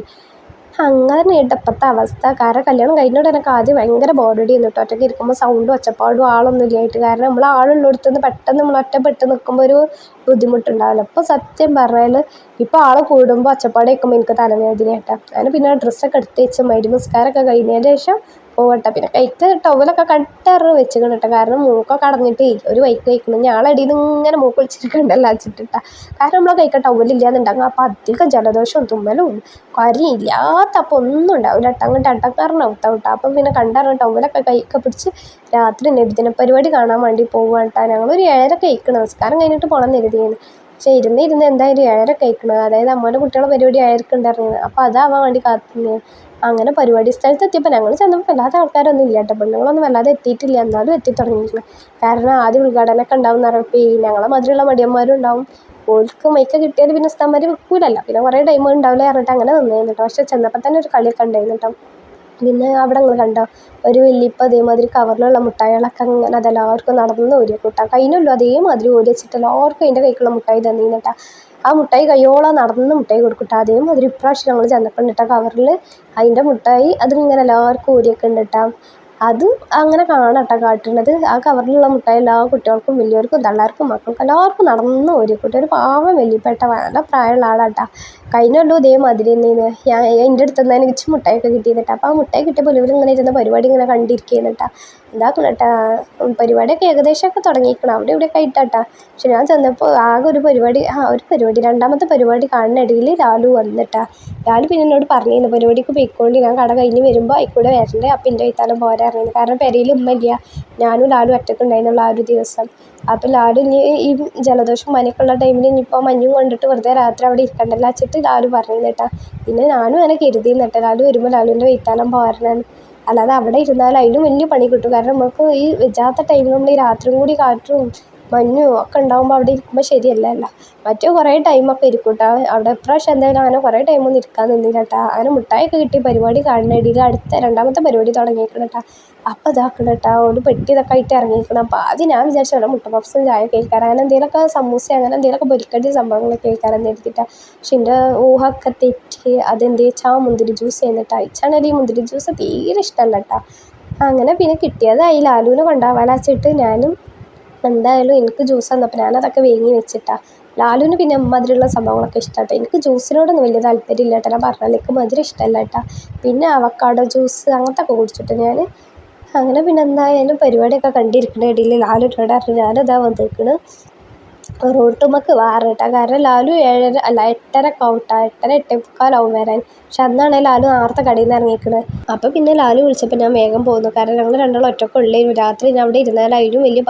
അങ്ങനെ ഇപ്പോഴത്തെ അവസ്ഥ. കാരണം കല്യാണം കഴിഞ്ഞോടെ എനിക്ക് ആദ്യം ഭയങ്കര ബോറടി എന്നിട്ട് ഒറ്റയ്ക്ക് ഇരിക്കുമ്പോൾ സൗണ്ടും ഒച്ചപ്പാടും ആളൊന്നും ഇല്ലായിട്ട്. കാരണം നമ്മൾ ആളുള്ളിടത്തുനിന്ന് പെട്ടെന്ന് നമ്മൾ ഒറ്റപ്പെട്ട് നിൽക്കുമ്പോൾ ഒരു ബുദ്ധിമുട്ടുണ്ടാവില്ല. ഇപ്പോൾ സത്യം പറഞ്ഞാൽ ഇപ്പോൾ ആൾ കൂടുമ്പോൾ ഒച്ചപ്പാട് കേൾക്കുമ്പോൾ എനിക്ക് തലവേദന കേട്ടോ. ഞാൻ പിന്നെ ഡ്രസ്സൊക്കെ എടുത്ത് വെച്ച് മരുമസ്കാരമൊക്കെ കഴിഞ്ഞതിന് ശേഷം പോവട്ടെ. പിന്നെ കൈക്ക് ടവലൊക്കെ കട്ടറിഞ്ഞ് വെച്ചിക്കണം കേട്ടോ. കാരണം മൂക്കൊക്കെ അടഞ്ഞിട്ട് ഒരു വൈക്ക് വയ്ക്കണം. ഞാളടിയിൽ നിന്ന് ഇങ്ങനെ മൂക്ക് വിളിച്ചിരിക്കണ്ടല്ലോ വെച്ചിട്ടാ. കാരണം നമ്മളെ കൈക്ക് ടവലില്ലാന്നുണ്ടാകും. അപ്പം അധികം ജലദോഷവും തുമ്മലും കരിയും ഇല്ലാത്തപ്പോൾ ഒന്നും ഉണ്ടാവില്ല കേട്ടോ. അങ്ങോട്ട് അടക്കാറിന് ഔത്താവട്ടെ. അപ്പം പിന്നെ കണ്ടറിഞ്ഞ ടവലൊക്കെ കൈക്ക് പിടിച്ച് രാത്രി നബിദിന പരിപാടി കാണാൻ വേണ്ടി പോവുകയാണ് കേട്ടോ. ഞങ്ങളൊരു 7:30 കഴിക്കണം. നമസ്കാരം കഴിഞ്ഞിട്ട് പോകണം എന്ന് കരുതിയിരുന്നു. പക്ഷേ ഇരുന്ന് എന്തായാലും 7:30 കഴിക്കണം. അതായത് അമ്മേൻ്റെ കുട്ടികളെ പരിപാടി 7:30 ഉണ്ടായിരുന്നത്. അപ്പോൾ അതാവാൻ വേണ്ടി കാത്തുനിന്ന് അങ്ങനെ പരിപാടി സ്ഥലത്ത് എത്തിയപ്പോൾ ഞങ്ങൾ ചെന്നപ്പോൾ വല്ലാത്ത ആൾക്കാരൊന്നും ഇല്ല കേട്ടോ. പെണ്ണുങ്ങളൊന്നും വല്ലാതെ എത്തിയിട്ടില്ല. എന്നാലും എത്തി തുടങ്ങിയിരുന്നു. കാരണം ആദ്യം ഉദ്ഘാടനമൊക്കെ ഉണ്ടാവും എന്ന് പറഞ്ഞപ്പോൾ ഞങ്ങളെ മധുരമുള്ള മടിയന്മാരും ഉണ്ടാവും. ഓൽക്ക് മൈക്ക് കിട്ടിയാൽ പിന്നെ ഉസ്താദ്മാർ വെക്കൂലല്ലോ. പിന്നെ കുറേ ടൈം ഉണ്ടാവില്ല പറഞ്ഞിട്ട് അങ്ങനെ നിന്നായിരുന്നു കേട്ടോ. പക്ഷേ ചെന്നപ്പോൾ തന്നെ ഒരു കളിയൊക്കെ ഉണ്ടായിരുന്നു കേട്ടോ. പിന്നെ അവിടെ നിങ്ങൾ കണ്ടോ ഒരു വലിയപ്പം അതേമാതിരി കവറിലുള്ള മുട്ടായികളൊക്കെ അങ്ങനെ അതെല്ലാവർക്കും നടന്ന് ഓരി കൂട്ടാം കഴിഞ്ഞല്ലോ. അതേമാതിരി ഓരി വെച്ചിട്ട് എല്ലാവർക്കും അതിൻ്റെ കൈക്കുള്ള മുട്ടായി തന്നിരുന്നിട്ടാ. ആ മുട്ടായി കയ്യോളം നടന്ന് മുട്ടായി കൊടുക്കട്ടോ. അതേമാതിരി ഇപ്രാവശ്യം ഞങ്ങൾ ചെന്നപ്പോൾ ഉണ്ട് കേട്ടോ കവറിൽ അതിൻ്റെ മുട്ടായി അതിങ്ങനെ എല്ലാവർക്കും ഓരിയൊക്കെ ഉണ്ട് കേട്ടോ. അത് അങ്ങനെ കാണാം കേട്ടോ കാട്ടുന്നത്. ആ കവറിലുള്ള മുട്ടായി എല്ലാ കുട്ടികൾക്കും വലിയവർക്കും തള്ളാർക്കും മക്കൾക്കും എല്ലാവർക്കും നടന്ന് ഓരിക്കൂട്ടെ. ഒരു പാവം വലിയപ്പെട്ട നല്ല പ്രായമുള്ള ആളാട്ടാ. കഴിഞ്ഞല്ലോ ഇതേമാതിരി തന്നെയാണ് ഞാൻ എൻ്റെ അടുത്ത് നിന്ന് എനിക്ക് മുട്ടായൊക്കെ കിട്ടിയിരുന്നിട്ടാ. അപ്പോൾ ആ മുട്ടായി കിട്ടിയപ്പോൾ ഇവരിങ്ങനെ ഇരുന്ന പരിപാടി ഇങ്ങനെ കണ്ടിരിക്കുന്നിട്ടാ. ഇതാക്കണം കേട്ടാ. പരിപാടിയൊക്കെ ഏകദേശമൊക്കെ തുടങ്ങിയിരിക്കണം അവിടെ ഇവിടെയൊക്കെ ആയിട്ടാട്ടാ. പക്ഷെ ഞാൻ ചെന്നപ്പോൾ ആകെ ഒരു പരിപാടി രണ്ടാമത്തെ പരിപാടി കാണുന്നിടയിൽ ലാലു വന്നിട്ടാ. ലാലു പിന്നെ എന്നോട് പറഞ്ഞിരുന്നു പരിപാടിക്ക് പോയിക്കൊണ്ട് ഞാൻ കട കഴിഞ്ഞ് വരുമ്പോൾ ആയിക്കൂടെ വരണ്ടേ. അപ്പം എൻ്റെ വൈത്താലം പോരാ അറിയുന്നത്. കാരണം പെരയിൽ ഉമ്മ ഇല്ല. ഞാനും ലാലു ഒറ്റക്കുണ്ടായിരുന്നുള്ള ആ ഒരു ദിവസം. അപ്പം ലാലു ഇനി ഈ ജലദോഷം പനിയൊക്കെയുള്ള ടൈമിൽ ഇനിയിപ്പോൾ മഞ്ഞും കൊണ്ടിട്ട് വെറുതെ രാത്രി അവിടെ ഇരിക്കണ്ടല്ലോ വെച്ചിട്ട് ലാലു പറഞ്ഞിരുന്നു കേട്ടോ. പിന്നെ ഞാനും അങ്ങനെ കരുതിയെന്നിട്ട് ലാലു വരുമ്പോൾ ലാലുവിൻ്റെ വൈത്താലം പോരണം. അല്ലാതെ അവിടെ ഇരുന്നാൽ അതിലും വലിയ പണി കിട്ടും. കാരണം നമുക്ക് ഈ വെജാത്ത ടൈമിൽ നമ്മൾ ഈ രാത്രിയും കൂടി കാറ്റും മഞ്ഞും ഒക്കെ ഉണ്ടാകുമ്പോൾ അവിടെ ഇരിക്കുമ്പോൾ ശരിയല്ലല്ലോ. മറ്റേ കുറേ ടൈമൊക്കെ ഇരിക്കും കേട്ടോ അവിടെ. ഇപ്രാവശ്യം എന്തായാലും അങ്ങനെ കുറേ ടൈമൊന്നും ഇരിക്കാൻ നിന്നില്ല കേട്ടോ. അങ്ങനെ മുട്ടായൊക്കെ കിട്ടി പരിപാടി കാണുന്നതിൽ അടുത്ത രണ്ടാമത്തെ പരിപാടി തുടങ്ങിയിരിക്കണം കേട്ടോ. അപ്പം ഇതാക്കണം കേട്ടോ ഒരു പെട്ടി ഇതൊക്കെ ആയിട്ട് ഇറങ്ങിയിരിക്കണം. അപ്പോൾ ആദ്യം ഞാൻ വിചാരിച്ചു അവിടെ മുട്ട പപ്സും ചായ കേൾക്കാൻ അങ്ങനെ എന്തെങ്കിലുമൊക്കെ സമൂസ അങ്ങനെ എന്തെങ്കിലുമൊക്കെ പൊരിക്കടി സംഭവങ്ങളൊക്കെ കേൾക്കാനെന്ന് എഴുതിയിട്ടാണ്. പക്ഷെ എൻ്റെ ഊഹമൊക്കെ തെറ്റി. അതെന്ത് വെച്ചാൽ മുന്തിരി ജ്യൂസ് ചെയ്യുന്നിട്ടാ. ഇച്ചാണെങ്കിൽ ഈ മുന്തിരി ജ്യൂസ് തീരെ ഇഷ്ടമല്ല കേട്ടോ. അങ്ങനെ പിന്നെ കിട്ടിയതായി ലാലുവിനെ കൊണ്ടുപോകാൻ ഞാനും എന്തായാലും എനിക്ക് ജ്യൂസ് തന്നപ്പോൾ ഞാനതൊക്കെ വാങ്ങി വെച്ചിട്ടാ. ലാലുവിന് പിന്നെ മധുരമുള്ള സംഭവങ്ങളൊക്കെ ഇഷ്ടമാട്ടോ. എനിക്ക് ജ്യൂസിനോടൊന്നും വലിയ താല്പര്യമില്ല കേട്ടോ. ഞാൻ പറഞ്ഞാൽ എനിക്ക് മധുരം ഇഷ്ടമല്ല കേട്ടോ. പിന്നെ അവക്കാഡോ ജ്യൂസ് അങ്ങനത്തെ ഒക്കെ കുടിച്ചിട്ട് ഞാൻ അങ്ങനെ പിന്നെ എന്തായാലും പരിപാടിയൊക്കെ കണ്ടിരിക്കുന്ന ഇടയിൽ ലാലു എന്നോട് പറഞ്ഞു ഞാനിതാ വന്നിരിക്കണ് റോട്ടുമ്മക്ക് വാറ് കേട്ടോ. കാരണം ലാലു 8:30 ഔട്ടാ. 8:45 വരാൻ. പക്ഷെ അന്നാണ് ലാലു നേരത്തെ കടയിൽ നിന്ന് ഇറങ്ങിയിരിക്കുന്നത്. അപ്പോൾ പിന്നെ ലാലു വിളിച്ചപ്പോൾ ഞാൻ വേഗം പോന്നു. കാരണം ഞങ്ങൾ രണ്ടാളും ഒറ്റക്കുള്ളേനു. രാത്രി ഞാൻ അവിടെ ഇരുന്നാൽ അതിലും വലിയ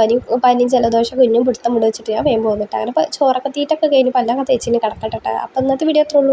പനിയും ജലദോഷം കുഞ്ഞും പിടുത്തം മുടി വെച്ചിട്ട് ഞാൻ വേഗം പോന്നിട്ട്. അങ്ങനെ ചോറൊക്കെ തീറ്റൊക്കെ കഴിഞ്ഞ് പല്ലൊക്കെ തേച്ചിന് കിടക്കട്ടെ. അപ്പോൾ ഇന്നത്തെ വീഡിയോ അത്രേ ഉള്ളൂ.